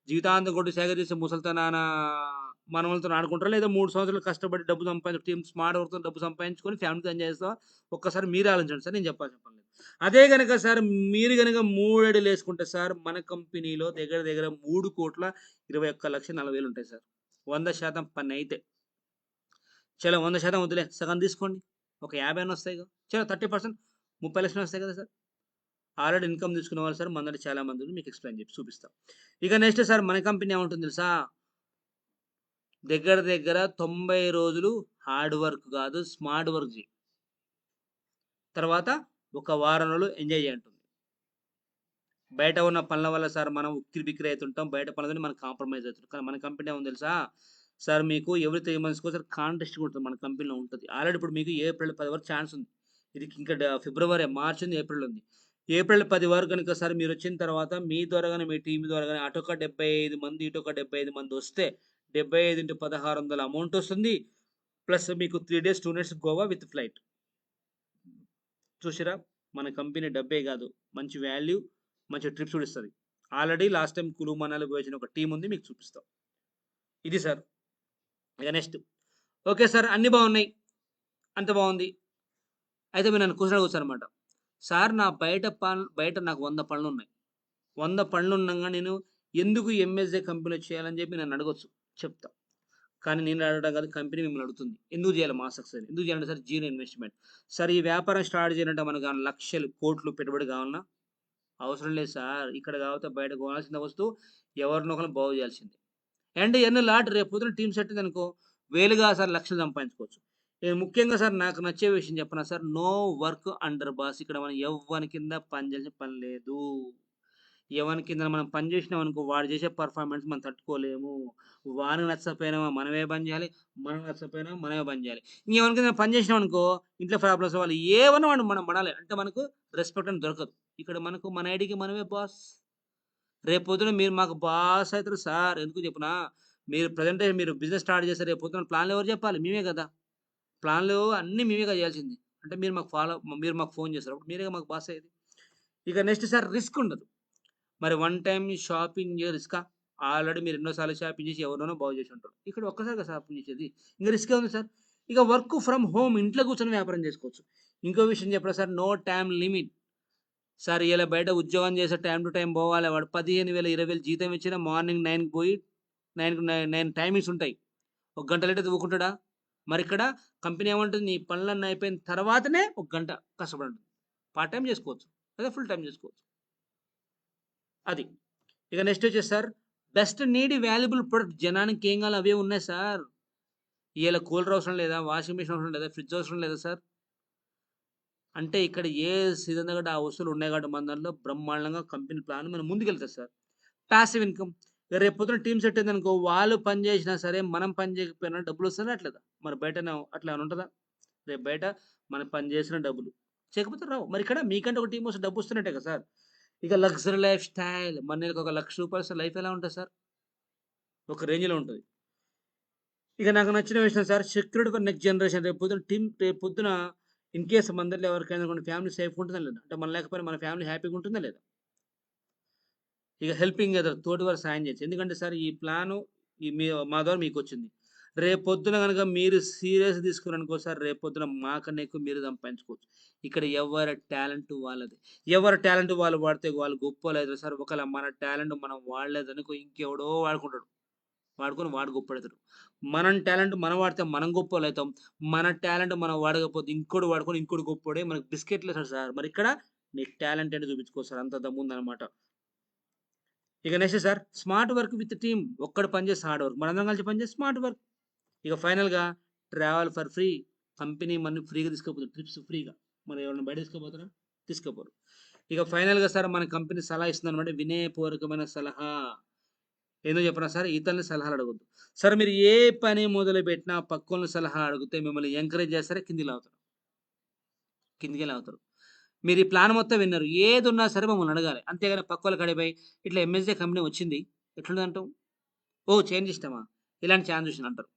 జీవితాంతం గొడ్డు చాకిరీ చేసి ముసలితనాన మనవలతోని ఆడుకుంటారా? లేదా 3 సంవత్సరాలు కష్టపడి డబ్బు సంపాదించి టీమ్ స్మార్ట్ వర్క్‌తో డబ్బు సంపాదించుకొని ఫ్యామిలీతో ఎంజాయ్ చేస్తావా? ఒక్కసారి మీరే ఆలోచించండి సార్. నేను చెప్పాల్సిన పని లేదు. అదే గనక సార్ మీరు గనక 3 అడుగులేసుకుంటే సార్ మన కంపెనీలో దగ్గర దగ్గర 3,21,40,000 ఉంటాయి సార్. 100% పనైతే. చలో 100% వద్దులే. సగం తీసుకోండి. ఒక 50 అన్నా వస్తాయిగా. చలో 30% 30,00,000 వస్తాయి కదా సార్. ఆల్రెడీ ఇన్‌కమ్ తీసుకున్న వాళ్ళు సార్ మనోళ్ళు చాలా మంది ఉన్నారు. మీకు ఎక్స్‌ప్లెయిన్ చేసి చూపిస్తా. ఇక నెక్స్ట్ సార్ మన కంపెనీ ఏముంటుంది తెలుసా? దగ్గర దగ్గర 90 రోజులు హార్డ్ వర్క్ కాదు స్మార్ట్ వర్క్ చెయి. తర్వాత ఒక వారం రోజులు ఎంజాయ్ చేయి అంటుంది. బయట ఉన్న పనుల వల్ల సార్ మనం ఉక్కిరిబిక్కిరి అయితుంటాం. బయట పనులతోని మనం కాంప్రమైజ్ అయితుంటాం. కానీ మన కంపెనీ ఏముంది తెలుసా? సార్ మీకు ఎవ్రీ 3 మంత్స్‌కి ఒకసారి కాంటెస్ట్ కూడా ఉంటది మన కంపెనీలో ఉంటది. ఆల్రెడీ ఇప్పుడు మీకు ఏప్రిల్ 10 వరకు ఛాన్స్ ఉంది. ఇది ఇంకా ఫిబ్రవరి, మార్చ్ ఉంది, ఏప్రిల్ ఉంది. ఏప్రిల్ 10 వరకు గనుక సార్ మీరొచ్చిన తర్వాత మీ ద్వారా గాని, మీ టీమ్ ద్వారా గాని అటొక 75 మంది, ఇటొక 75 మందొస్తే 75/1600 అమౌంట్ వస్తుంది. ప్లస్ మీకు 3 days, 2 nights Goa with flight. చూసిర్రా? మన కంపెనీ డబ్బే గాదు. మంచి వాల్యూ, మంచి ట్రిప్స్ కూడా ఇస్తది. ఆల్రెడీ లాస్ట్ టైమ్ కులు, మనాలి పోయొచ్చిన ఒక టీమ్ ఉంది. మీకు చూపిస్తా. ఇది సార్. ఇక నెక్స్ట్. Okay sir. అన్నీ బాగున్నాయి. అంత బాగుంది. అయితే మీరు నన్ను క్వెషన్ అడగొచ్చనమాట. సార్ నా బయట నాకు 100 పనులున్నాయి. 100 పనులున్నంగా నేను ఎందుకు ఎంఎస్‌జే కంపెనీలో చేయాలని చెప్పి నన్ను అడగొచ్చు. చెప్తా. కానీ నేను అడగడం కాదు. కంపెనీ మిమ్మల్ని అడుగుతుంది. ఎందుకు చేయాలి మా సక్సెస్ అని? ఎందుకు చేయాలంటే సార్ జీరో ఇన్వెస్ట్‌మెంట్. సార్ ఈ వ్యాపారం స్టార్ట్ చేయాలంటే మనకు లక్షలు, కోట్లు పెట్టుబడి కావాలనా? అవసరం లేదు సార్. ఇక్కడ కాకపోతే బయట కొనాల్సిన వస్తువు ఎవరినో ఒకళ్ళని బాగు చేయాల్సిందే. అండ్ ఎన్ని లాట్ రేపు పొద్దున టీమ్ సెట్ అయిందనుకో వేలు కాదు సార్ లక్షలు సంపాదించుకోవచ్చు. ముఖ్యంగా సార్ నాకు నచ్చే విషయం చెప్పనా sir? No work under boss. ఇక్కడ మనం ఎవ్వని కింద పని చేయాల్సిన పని లేదు. ఎవని కింద మనం పని చేసినామనుకో వాడు చేసే పెర్ఫార్మన్స్ మనం తట్టుకోలేము. వానికి నచ్చకపోయినా మనమే పని చేయాలి. మనకు నచ్చకపోయినా మనమే పని చేయాలి. ఇంకెవని కింద పని చేసినామనుకో ఇంట్లో ప్రాబ్లమ్స్ వాళ్ళు ఏమన్నా వాడు మనం పడాలి. అంటే మనకు రెస్పెక్ట్ అని దొరకదు. ఇక్కడ మనకు మన ఐడీకి మనమే బాస్. రేపొద్దున మీరు మాకు బాస్ అయితారు సార్. ఎందుకు చెప్పనా? మీరు ప్రెజెంటే మీరు బిజినెస్ స్టార్ట్ చేస్తే రేపొద్దున ప్లాన్‌లు ఎవరు చెప్పాలి? మేమే కదా! ప్లాన్‌లు అన్నీ మేమే కదా చేయాల్సింది. అంటే మీరు మాకు ఫోన్ చేస్తారు. అప్పుడు మీరేగా మాకు బాస్ అయ్యేది. ఇక నెక్స్ట్ సార్ రిస్క్ ఉండదు. మరి వన్ టైమ్ షాపింగ్ రిస్కా? ఆల్రెడీ మీరు ఎన్నో సార్లు షాపింగ్ చేసి ఎవరినోనో బాగు చేసి ఉంటారు. ఇక్కడ ఒక్కసారిగా షాపింగ్ చేసేది. ఇంక రిస్క్ ఏముంది సార్? ఇక వర్క్ ఫ్రమ్ హోమ్ ఇంట్లో కూర్చొని వ్యాపారం చేసుకోవచ్చు. ఇంకో విషయం చెప్పనా sir? No time limit. Sir ఇయాల బయట ఉద్యోగం చేస్తే టైమ్ టు టైమ్ పోవాలి. వాడు 15,000, 20,000 జీతం ఇచ్చినా మార్నింగ్ 9కి పోయి 9 టైమింగ్స్ ఉంటాయి. ఒక గంట లేట్ అయితే ఊకుంటాడా? మరిక్కడ కంపెనీ ఏమంటుంది? నీ పనులన్నీ అయిపోయిన తర్వాతనే ఒక గంట కష్టపడండి. పార్ట్ టైమ్ చేసుకోవచ్చు. లేదా ఫుల్ టైమ్ చేసుకోవచ్చు. అది. ఇక నెక్స్ట్ వచ్చేసి sir best need valuable product జనానికి ఏం కావాలో అవే ఉన్నాయి సార్. ఇయాల కూలర్ అవసరం లేదా? వాషింగ్ మెషిన్ అవసరం లేదా? ఫ్రిడ్జ్ అవసరం లేదా సార్? అంటే ఇక్కడ ఏ సీజన్ తగ్గట్టు ఆ వస్తువులు ఉన్నాయి కాబట్టి మన దాంట్లో బ్రహ్మాండంగా కంపెనీ ప్లాన్ మనం ముందుకెళ్తది సార్. Passive income. రేపు పొద్దున టీమ్ సెట్ అయిందనుకో వాళ్ళు పని చేసినా సరే, మనం పని చేయకపోయినా డబ్బులొస్తాయా రాట్లేదా? మరి బయటన అట్లా ఏమైనా ఉంటదా? రేపు బయట మనం పని చేసిన డబ్బులు. చేయకపోతే రావు. మరి ఇక్కడ మీకంటే ఒక టీమ్ వస్తే డబ్బొస్తున్నట్టే కదా సార్. ఇక లగ్జరీ లైఫ్ స్టైల్ మన నెలకి ఒక రూ. 1,00,000 వస్తే లైఫ్ ఎలా ఉంటది సార్? ఒక రేంజ్‌లో ఉంటది. ఇక నాకు నచ్చిన విషయం sir security for next generation. రేపు పొద్దున ఇన్ కేస్ మన దాంట్లో ఎవరికైనా కొన్ని ఫ్యామిలీ సేఫ్‌గా ఉంటుందా లేదా? అంటే మనం లేకపోయినా మన ఫ్యామిలీ హ్యాపీగా ఉంటుందా లేదా? ఇక హెల్పింగ్ అదర్ తోటివారికి సాయం చేయొచ్చు. ఎందుకంటే సార్ ఈ ప్లాను మా ద్వారా మీకొచ్చింది. రేపొద్దున గనక మీరు సీరియస్‌గా తీసుకున్నారనుకో సార్ రేపొద్దున మాకన్నా ఎక్కువ మీరు సంపాదించుకోవచ్చు. ఇక్కడ ఎవరి టాలెంట్ వాళ్ళది. ఎవరి టాలెంట్ వాళ్ళు వాడితే వాళ్ళు గొప్పోళ్ళైతారు సార్. ఒకవేళ మన టాలెంట్ మనం వాడలేదనుకో ఇంకెవడో వాడుకుంటాడు. వాడుకొని వాడు గొప్పోడైతాడు. మనం టాలెంట్ మనం వాడితే మనం గొప్పోళ్ళైతాం. మన టాలెంట్ మనం వాడకపోతే ఇంకోడు వాడుకొని ఇంకోడు గొప్పోడే మనకు బిస్కెట్‌లిస్తాడు సార్. మరిక్కడ నీ టాలెంట్ ఏంటో చూపించుకో సార్. అంత దమ్ముందనమాట. ఇక next sir smart work with team. ఒక్కడు పని చేస్తే హార్డ్ వర్క్. మనందరం కలిసి పని చేస్తే స్మార్ట్ వర్క్. ఇక ఫైనల్‌గా ట్రావెల్ ఫర్ ఫ్రీ. కంపెనీ మనల్ని ఫ్రీగా తీసుకుపోతది. ట్రిప్స్ ఫ్రీగా. మరి ఎవరైనా బయట తీసుకుపోతారా? తీసుకుపోరు. ఇక ఫైనల్‌గా సార్ మన కంపెనీ సలహా ఇస్తుందనమాట. వినయపూర్వకమైన సలహా. ఏందో చెప్పనా సార్? ఇతరులని సలహాలు అడగొద్దు. సార్ మీరు ఏ పని మొదలుపెట్టినా పక్కోళ్ళని సలహా అడిగితే మిమ్మల్ని ఎంకరేజ్ చేస్తారా? కిందికి లాగుతారు. కిందికే లాగుతారు. మీరు ఈ ప్లాన్ మొత్తం విన్నారు. ఏదున్నా సరే మమ్మల్ని అడగాలి. అంతేగాని పక్కోళ్ళ కాడికి పోయి ఇట్లా ఎంఎస్‌జే కంపెనీ వచ్చింది. ఎట్లుందంటావు? ఓహ్! చేంజ్ ఇష్టమా? ఇలాంటి ఛాన్స్ చూసినా అంటారు.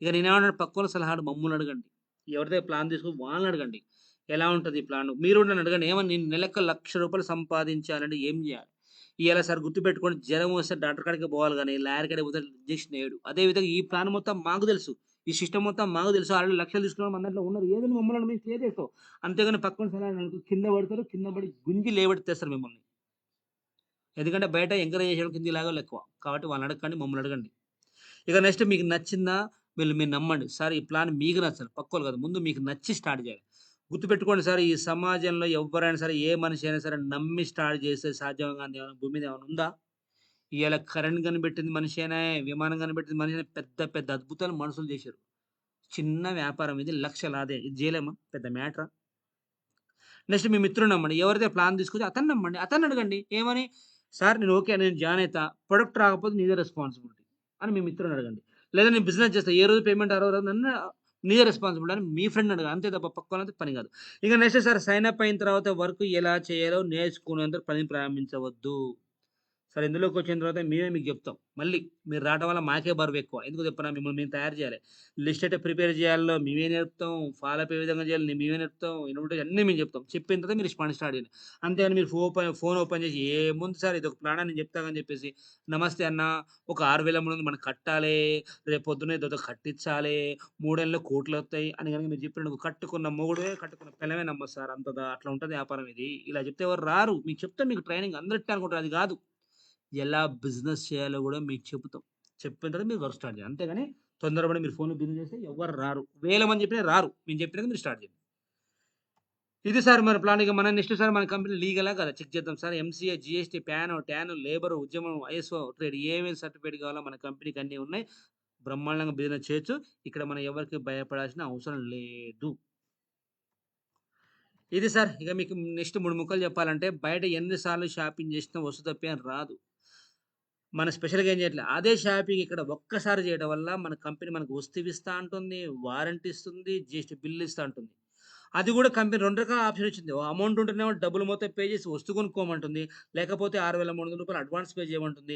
ఇక నేనేమన్నా పక్కోళ్ళ సలహాలు మమ్మల్ని అడగండి. ఎవరి దగ్గర ప్లాన్ తీసుకొని వాళ్ళని అడగండి. ఎలా ఉంటది ఈ ప్లాను? మీరు కూడా నన్ను అడగండి. ఏమని నేను నెలకు రూ. 1,00,000 సంపాదించాలంటే ఏం చేయాలి? ఇయాల సార్ గుర్తుపెట్టుకోండి జ్వరం వస్తే డాక్టర్ కాడికే పోవాలి గానీ, లాయర్ కాడికి పోతే ఇంజెక్షన్ ఎయడు. అదే విధంగా ఈ ప్లాన్ మొత్తం మాకు తెలుసు. ఈ సిస్టమ్ మొత్తం మాకు తెలుసు. ఆల్రెడీ లక్షలు తీసుకున్నోళ్ళు మన దాంట్లో ఉన్నారు. ఏదైనా మమ్మల్ని మేము క్లియర్ చేస్తాం. అంతేగాని పక్కోని సలహా అనుకో కింద పడతారు. కింద పడి గుంజి లేవెత్తిస్తారు మిమ్మల్ని. ఎందుకంటే బయట ఎంకరేజ్ చేసేవాళ్ళు కిందకి లాగేవాళ్ళు ఎక్కువ. కాబట్టి వాళ్ళని అడగకండి. మమ్మల్ని అడగండి. ఇక నెక్స్ట్ మీకు నచ్చిందా? మీరు నమ్మండి. సార్ ఈ ప్లాన్ మీకు నచ్చాలి. పక్కోళ్ళు కాదు. ముందు మీకు నచ్చి స్టార్ట్ చేయాలి. గుర్తుపెట్టుకోండి సార్ ఈ సమాజంలో ఎవ్వరైనా సరే, ఏ మనిషి అయినా సరే నమ్మి స్టార్ట్ చేస్తే సాధ్యం కానిది ఏమైనా భూమి మీద ఏమైనా ఉందా? ఇయాల కరెంట్ కనిపెట్టింది మనిషేనే, విమానం కనిపెట్టింది మనిషేనే. పెద్ద పెద్ద అద్భుతాలు మనుషులు చేశారు. చిన్న వ్యాపారం ఇది లక్షలాదే. ఇది చేయలేమా? పెద్ద మ్యాటరా? నెక్స్ట్ మీ మిత్రుడిని నమ్మండి. ఎవరైతే ప్లాన్ తీసుకొచ్చి అతన్ని నమ్మండి. అతన్ని అడగండి. ఏమని? సార్ నేను ఓకే. నేను జాయిన్ అయితా. ప్రొడక్ట్ రాకపోతే నీదే రెస్పాన్సిబిలిటీ అని మీ మిత్రుడిని అడగండి. లేదా నేను బిజినెస్ చేస్తా. ఏ రోజు పేమెంట్ ఆ రోజు రాదు. నీదే రెస్పాన్సిబిలిటీ అని మీ ఫ్రెండ్‌ని అడగాలి. అంతే తప్ప పక్కోళ్ళతో పని కాదు. ఇక నెక్స్ట్ సార్ సైన్ అప్ అయిన తర్వాత వర్క్ ఎలా చేయాలో నేర్చుకునేంత పని ప్రారంభించవద్దు. సరే ఇందులోకొచ్చిన తర్వాత మేమే మీకు జెప్తాం. మళ్ళీ మీరు రావటం వల్ల మాకే బరువెక్కువ. ఎందుకో చెప్పనా? మిమ్మల్ని మేము తయారు జేయాలి. లిస్ట్ ఎట్టా ప్రిపేర్ జేయాలో మేమే నేర్పుతాం. ఫాలో అప్ ఏ విధంగా జేయాలో మేమే నేర్పుతాం. ఇన్‌విటేషన్ అన్నీ మేము జెప్తాం. చెప్పిన తర్వాత మీరు పని స్టార్ట్ చేయండి. అంతేగాని మీరు ఫోన్ ఓపెన్ జేసి ఏముంది సార్ ఇదొక ప్లానా నేను జెప్తాగా అని జెప్పేసి, నమస్తే అన్న ఒక 6,000 మనం కట్టాలే. రేపు పొద్దున్న ఇదేదో కట్టిచ్చాలే. 3 ఏళ్లలో కోట్లొత్తాయి అని గనుక మీరు చెప్పిననుకో కట్టుకున్న మొగుడే, కట్టుకున్న పెళ్ళామే నమ్మదు సార్. అట్లా ఉంటది వ్యాపారం ఇది. ఇలా జెప్తే ఎవరు రారు. మీకు చెప్తాం మీకు ట్రైనింగ్ అందరూ ఇట్టే అనుకుంటారు. అది గాదు. ఎలా బిజినెస్ చేయాలో గూడా మీకు చెప్తాం. చెప్పిన తర్వాత మీరు వర్క్ స్టార్ట్ చేయాలి. అంతేగాని తొందరపడి మీరు ఫోన్‌లో బిజినెస్ చేస్తే ఎవ్వరు రారు. వేల మంది చెప్పినా రారు. మేము చెప్పినాక మీరు స్టార్ట్ చేయండి. ఇది సార్ మన ప్లాన్. ఇక మన నెక్స్ట్ సార్ మన కంపెనీ లీగలా కాదా చెక్ చేద్దాం sir. MCA, GST, pan, tan, labour, ఉద్యమం, ఐఎస్ఓ, ట్రేడ్ ఏమేమి సర్టిఫికేట్ కావాలో మన కంపెనీకి అన్నీ ఉన్నాయి. బ్రహ్మాండంగా బిజినెస్ చేయొచ్చు. ఇక్కడ మనం ఎవరికీ భయపడాల్సిన అవసరం లేదు. ఇది సార్. ఇక మీకు నెక్స్ట్ 3 ముక్కలు చెప్పాలంటే బయట ఎన్ని సార్లు షాపింగ్ చేసినా వస్తు తప్పేం రాదు. మన స్పెషల్‌గా ఏం చేయట్లే. అదే షాపింగ్ ఇక్కడ ఒక్కసారి చేయడం వల్ల మన కంపెనీ మనకు వస్తువిస్తా అంటుంది, వారంటీ ఇస్తుంది, జీఎస్టీ బిల్ ఇస్తా అంటుంది. అది కూడా కంపెనీ 2 రకాల ఆప్షన్ ఇచ్చింది. ఓ అమౌంట్ ఉంటేనేమో డబ్బులు మొత్తం పే చేసి వస్తువు కొనుక్కోమంటుంది. లేకపోతే రూ. 6,300 అడ్వాన్స్ పే చేయమంటుంది.